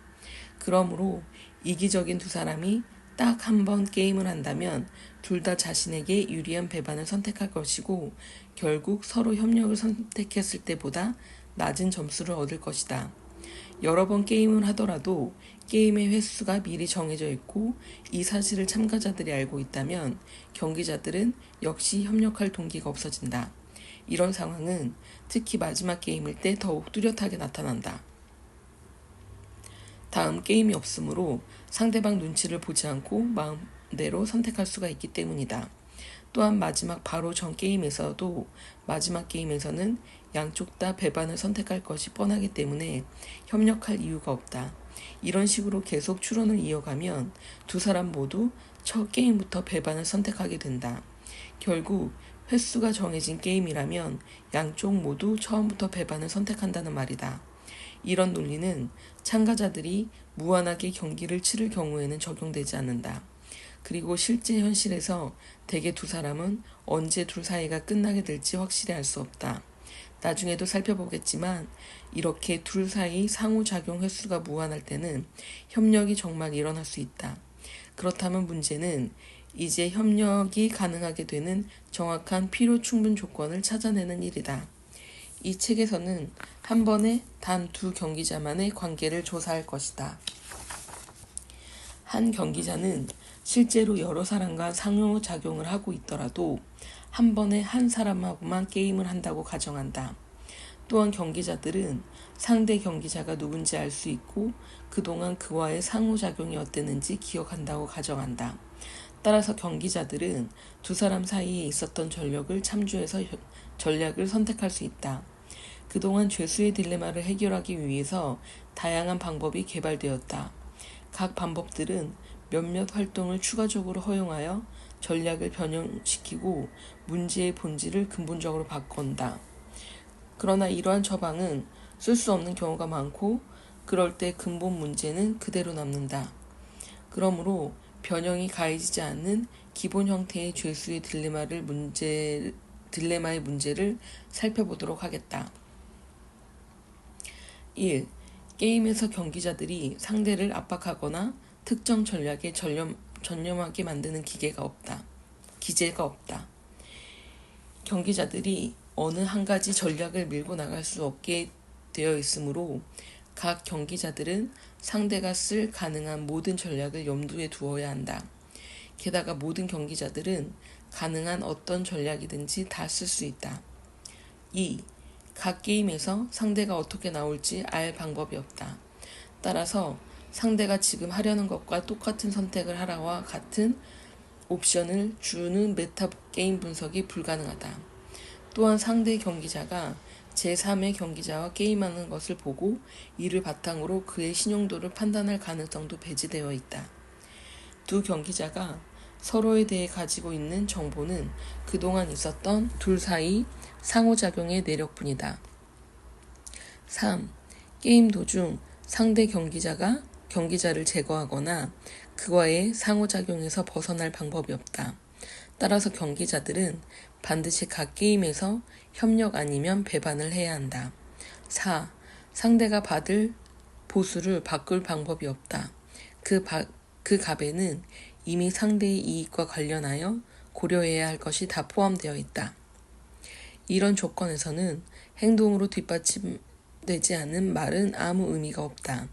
그러므로 이기적인 두 사람이 딱 한 번 게임을 한다면 둘 다 자신에게 유리한 배반을 선택할 것이고, 결국 서로 협력을 선택했을 때보다 낮은 점수를 얻을 것이다. 여러 번 게임을 하더라도 게임의 횟수가 미리 정해져 있고 이 사실을 참가자들이 알고 있다면 경기자들은 역시 협력할 동기가 없어진다. 이런 상황은 특히 마지막 게임일 때 더욱 뚜렷하게 나타난다. 다음 게임이 없으므로 상대방 눈치를 보지 않고 마음대로 선택할 수가 있기 때문이다. 또한 마지막 바로 전 게임에서도 마지막 게임에서는 양쪽 다 배반을 선택할 것이 뻔하기 때문에 협력할 이유가 없다. 이런 식으로 계속 추론을 이어가면 두 사람 모두 첫 게임부터 배반을 선택하게 된다. 결국 횟수가 정해진 게임이라면 양쪽 모두 처음부터 배반을 선택한다는 말이다. 이런 논리는 참가자들이 무한하게 경기를 치를 경우에는 적용되지 않는다. 그리고 실제 현실에서 대개 두 사람은 언제 둘 사이가 끝나게 될지 확실히 알 수 없다. 나중에도 살펴보겠지만 이렇게 둘 사이 상호작용 횟수가 무한할 때는 협력이 정말 일어날 수 있다. 그렇다면 문제는 이제 협력이 가능하게 되는 정확한 필요 충분 조건을 찾아내는 일이다. 이 책에서는 한 번에 단 두 경기자만의 관계를 조사할 것이다. 한 경기자는 실제로 여러 사람과 상호작용을 하고 있더라도 한 번에 한 사람하고만 게임을 한다고 가정한다. 또한 경기자들은 상대 경기자가 누군지 알 수 있고 그동안 그와의 상호작용이 어땠는지 기억한다고 가정한다. 따라서 경기자들은 두 사람 사이에 있었던 전력을 참조해서 전략을 선택할 수 있다. 그동안 죄수의 딜레마를 해결하기 위해서 다양한 방법이 개발되었다. 각 방법들은 몇몇 활동을 추가적으로 허용하여 전략을 변형시키고 문제의 본질을 근본적으로 바꾼다. 그러나 이러한 처방은 쓸 수 없는 경우가 많고 그럴 때 근본 문제는 그대로 남는다. 그러므로 변형이 가해지지 않는 기본 형태의 죄수의 딜레마의 문제를 살펴보도록 하겠다. 1. 게임에서 경기자들이 상대를 압박하거나 특정 전략에 전념하게 만드는 기제가 없다. 경기자들이 어느 한 가지 전략을 밀고 나갈 수 없게 되어 있으므로 각 경기자들은 상대가 쓸 가능한 모든 전략을 염두에 두어야 한다. 게다가 모든 경기자들은 가능한 어떤 전략이든지 다 쓸 수 있다. 2. 각 게임에서 상대가 어떻게 나올지 알 방법이 없다. 따라서 상대가 지금 하려는 것과 똑같은 선택을 하라와 같은 옵션을 주는 메타 게임 분석이 불가능하다. 또한 상대 경기자가 제3의 경기자와 게임하는 것을 보고 이를 바탕으로 그의 신용도를 판단할 가능성도 배제되어 있다. 두 경기자가 서로에 대해 가지고 있는 정보는 그동안 있었던 둘 사이 상호작용의 내력뿐이다. 3. 게임 도중 상대 경기자가 경기자를 제거하거나 그와의 상호작용에서 벗어날 방법이 없다. 따라서 경기자들은 반드시 각 게임에서 협력 아니면 배반을 해야 한다. 4. 상대가 받을 보수를 바꿀 방법이 없다. 그 갑에는 이미 상대의 이익과 관련하여 고려해야 할 것이 다 포함되어 있다. 이런 조건에서는 행동으로 뒷받침되지 않는 말은 아무 의미가 없다.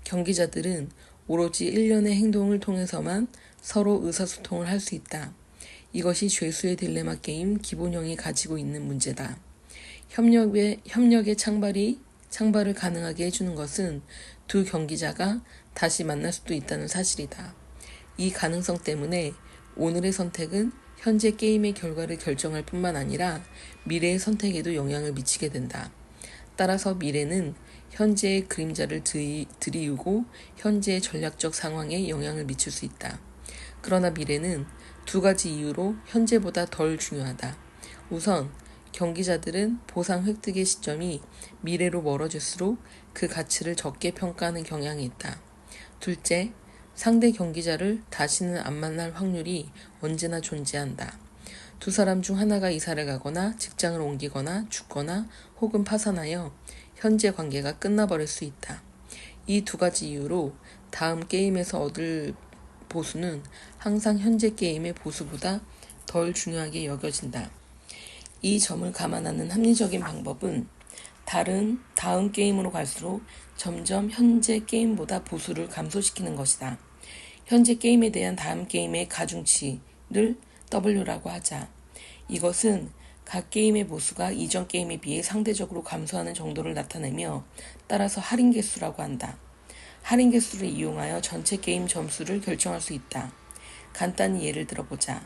경기자들은 오로지 일련의 행동을 통해서만 서로 의사소통을 할 수 있다. 이것이 죄수의 딜레마 게임 기본형이 가지고 있는 문제다. 협력의 창발을 가능하게 해주는 것은 두 경기자가 다시 만날 수도 있다는 사실이다. 이 가능성 때문에 오늘의 선택은 현재 게임의 결과를 결정할 뿐만 아니라 미래의 선택에도 영향을 미치게 된다. 따라서 미래는 현재의 그림자를 들이우고 현재의 전략적 상황에 영향을 미칠 수 있다. 그러나 미래는 두 가지 이유로 현재보다 덜 중요하다. 우선 경기자들은 보상 획득의 시점이 미래로 멀어질수록 그 가치를 적게 평가하는 경향이 있다. 둘째, 상대 경기자를 다시는 안 만날 확률이 언제나 존재한다. 두 사람 중 하나가 이사를 가거나 직장을 옮기거나 죽거나 혹은 파산하여 현재 관계가 끝나버릴 수 있다. 이 두 가지 이유로 다음 게임에서 얻을 보수는 항상 현재 게임의 보수보다 덜 중요하게 여겨진다. 이 점을 감안하는 합리적인 방법은 다음 게임으로 갈수록 점점 현재 게임보다 보수를 감소시키는 것이다. 현재 게임에 대한 다음 게임의 가중치를 W라고 하자. 이것은 각 게임의 보수가 이전 게임에 비해 상대적으로 감소하는 정도를 나타내며 따라서 할인 개수라고 한다. 할인 개수를 이용하여 전체 게임 점수를 결정할 수 있다. 간단히 예를 들어보자.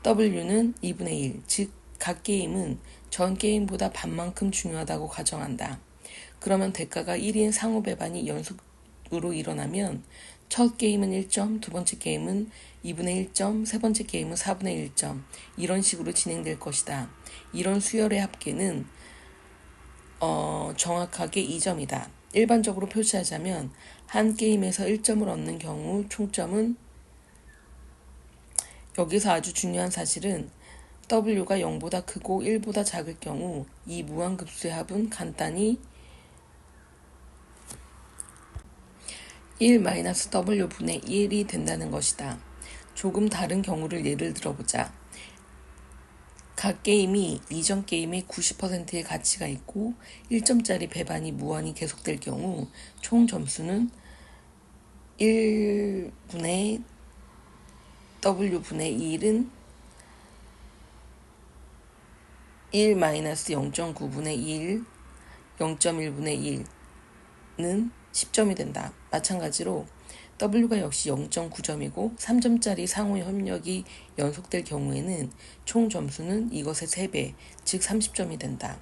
W는 2분의 1, 즉 각 게임은 전 게임보다 반만큼 중요하다고 가정한다. 그러면 대가가 1인 상호 배반이 연속으로 일어나면 첫 게임은 1점, 두 번째 게임은 2분의 1점, 세 번째 게임은 4분의 1점 이런 식으로 진행될 것이다. 이런 수열의 합계는 정확하게 2점이다. 일반적으로 표시하자면 한 게임에서 1점을 얻는 경우 총점은 여기서 아주 중요한 사실은 W가 0보다 크고 1보다 작을 경우 이 무한급수의 합은 간단히 1-W분의 1이 된다는 것이다. 조금 다른 경우를 예를 들어보자. 각 게임이 이전 게임의 90%의 가치가 있고 1점짜리 배반이 무한히 계속될 경우 총 점수는 1분의 W분의 1은 1-0.9분의 1, 0.1분의 1는 10점이 된다. 마찬가지로 W가 역시 0.9점이고 3점짜리 상호 협력이 연속될 경우에는 총 점수는 이것의 3배, 즉 30점이 된다.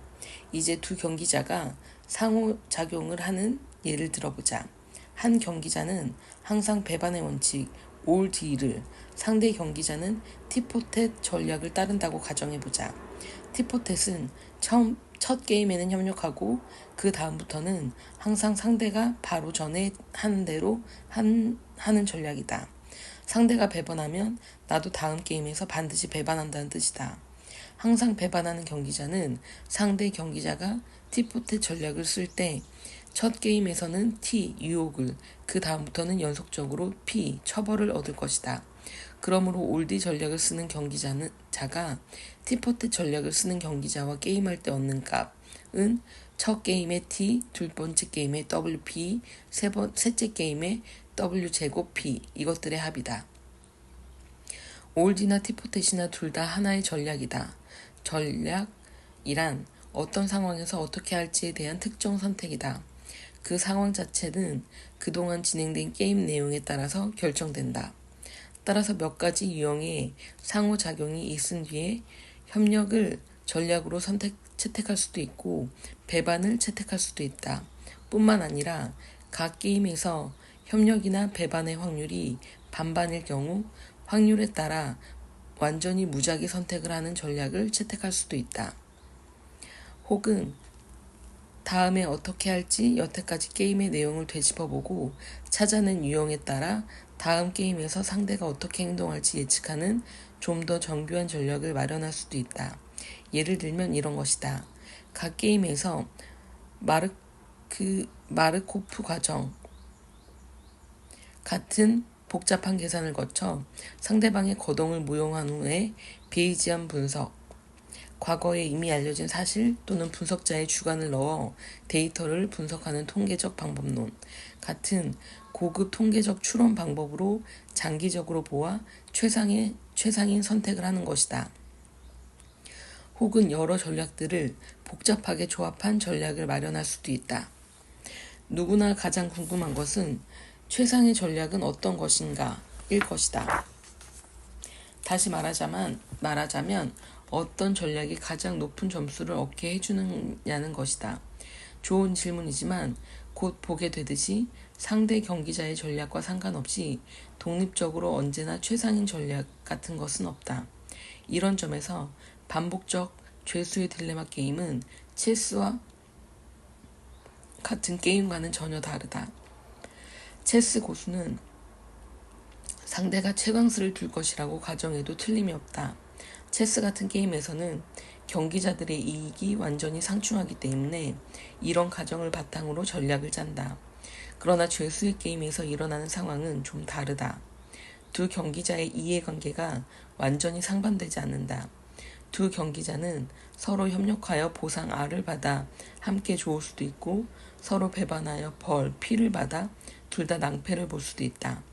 이제 두 경기자가 상호작용을 하는 예를 들어보자. 한 경기자는 항상 배반의 원칙, 올 딜을, 상대 경기자는 티포텟 전략을 따른다고 가정해보자. 티포텟은 첫 게임에는 협력하고 그 다음부터는 항상 상대가 바로 전에 하는 대로 하는 전략이다. 상대가 배반하면 나도 다음 게임에서 반드시 배반한다는 뜻이다. 항상 배반하는 경기자는 상대 경기자가 티포텟 전략을 쓸 때 첫 게임에서는 T, 유혹을, 그 다음부터는 연속적으로 P, 처벌을 얻을 것이다. 그러므로 올디 전략을 쓰는 자가 티포트 전략을 쓰는 경기자와 게임할 때 얻는 값은 첫 게임의 T, 두 번째 게임의 WP, 셋째 게임의 W제곱 P 이것들의 합이다. 올디나 티포텟이나 둘 다 하나의 전략이다. 전략이란 어떤 상황에서 어떻게 할지에 대한 특정 선택이다. 그 상황 자체는 그동안 진행된 게임 내용에 따라서 결정된다. 따라서 몇 가지 유형의 상호작용이 있은 뒤에 협력을 전략으로 채택할 수도 있고 배반을 채택할 수도 있다. 뿐만 아니라 각 게임에서 협력이나 배반의 확률이 반반일 경우 확률에 따라 완전히 무작위 선택을 하는 전략을 채택할 수도 있다. 혹은 다음에 어떻게 할지 여태까지 게임의 내용을 되짚어보고 찾아낸 유형에 따라 다음 게임에서 상대가 어떻게 행동할지 예측하는 좀 더 정교한 전략을 마련할 수도 있다. 예를 들면 이런 것이다. 각 게임에서 마르코프 과정 같은 복잡한 계산을 거쳐 상대방의 거동을 무용한 후에 베이지안 분석, 과거에 이미 알려진 사실 또는 분석자의 주관을 넣어 데이터를 분석하는 통계적 방법론 같은 고급 통계적 추론 방법으로 장기적으로 보아 최상인 선택을 하는 것이다. 혹은 여러 전략들을 복잡하게 조합한 전략을 마련할 수도 있다. 누구나 가장 궁금한 것은 최상의 전략은 어떤 것인가 일 것이다. 다시 말하자면 어떤 전략이 가장 높은 점수를 얻게 해주느냐는 것이다. 좋은 질문이지만 곧 보게 되듯이 상대 경기자의 전략과 상관없이 독립적으로 언제나 최상인 전략 같은 것은 없다. 이런 점에서 반복적 죄수의 딜레마 게임은 체스와 같은 게임과는 전혀 다르다. 체스 고수는 상대가 최강수를 둘 것이라고 가정해도 틀림이 없다. 체스 같은 게임에서는 경기자들의 이익이 완전히 상충하기 때문에 이런 가정을 바탕으로 전략을 짠다. 그러나 죄수의 게임에서 일어나는 상황은 좀 다르다. 두 경기자의 이해관계가 완전히 상반되지 않는다. 두 경기자는 서로 협력하여 보상 R을 받아 함께 좋을 수도 있고 서로 배반하여 벌 P를 받아 둘 다 낭패를 볼 수도 있다.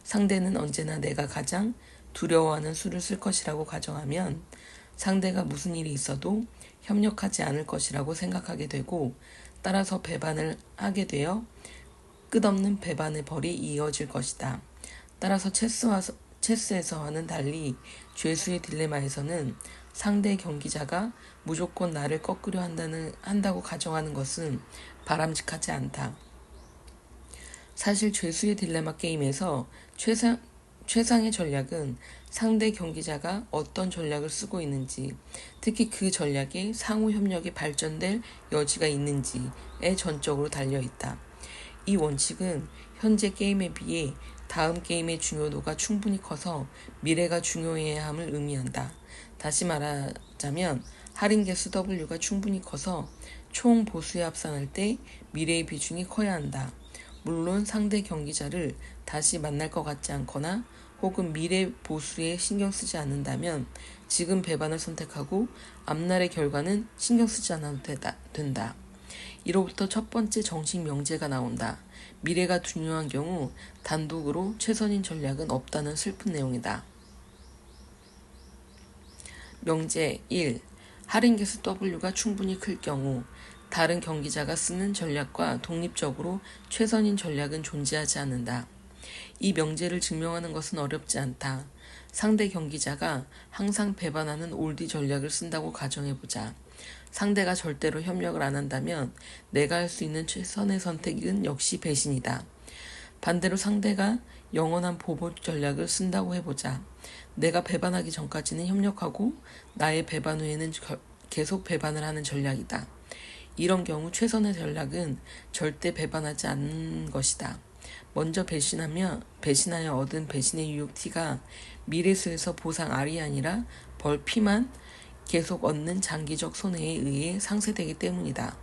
상대는 언제나 내가 가장 두려워하는 수를 쓸 것이라고 가정하면 상대가 무슨 일이 있어도 협력하지 않을 것이라고 생각하게 되고 따라서 배반을 하게 되어 끝없는 배반의 벌이 이어질 것이다. 따라서 체스에서와는 달리 죄수의 딜레마에서는 상대 경기자가 무조건 나를 꺾으려 한다고 가정하는 것은 바람직하지 않다. 사실 죄수의 딜레마 게임에서 최상의 전략은 상대 경기자가 어떤 전략을 쓰고 있는지, 특히 그 전략에 상호 협력이 발전될 여지가 있는지에 전적으로 달려있다. 이 원칙은 현재 게임에 비해 다음 게임의 중요도가 충분히 커서 미래가 중요해야 함을 의미한다. 다시 말하자면 할인 개수 W가 충분히 커서 총 보수에 합산할 때 미래의 비중이 커야 한다. 물론 상대 경기자를 다시 만날 것 같지 않거나 혹은 미래 보수에 신경 쓰지 않는다면 지금 배반을 선택하고 앞날의 결과는 신경 쓰지 않아도 된다. 이로부터 첫 번째 정식 명제가 나온다. 미래가 중요한 경우 단독으로 최선인 전략은 없다는 슬픈 내용이다. 명제 1. 할인 개수 W가 충분히 클 경우 다른 경기자가 쓰는 전략과 독립적으로 최선인 전략은 존재하지 않는다. 이 명제를 증명하는 것은 어렵지 않다. 상대 경기자가 항상 배반하는 올디 전략을 쓴다고 가정해보자. 상대가 절대로 협력을 안 한다면 내가 할 수 있는 최선의 선택은 역시 배신이다. 반대로 상대가 영원한 보복 전략을 쓴다고 해보자. 내가 배반하기 전까지는 협력하고 나의 배반 후에는 계속 배반을 하는 전략이다. 이런 경우 최선의 전략은 절대 배반하지 않는 것이다. 먼저 배신하여 얻은 배신의 유혹 T가 미래수에서 보상 R이 아니라 벌 P만 계속 얻는 장기적 손해에 의해 상쇄되기 때문이다.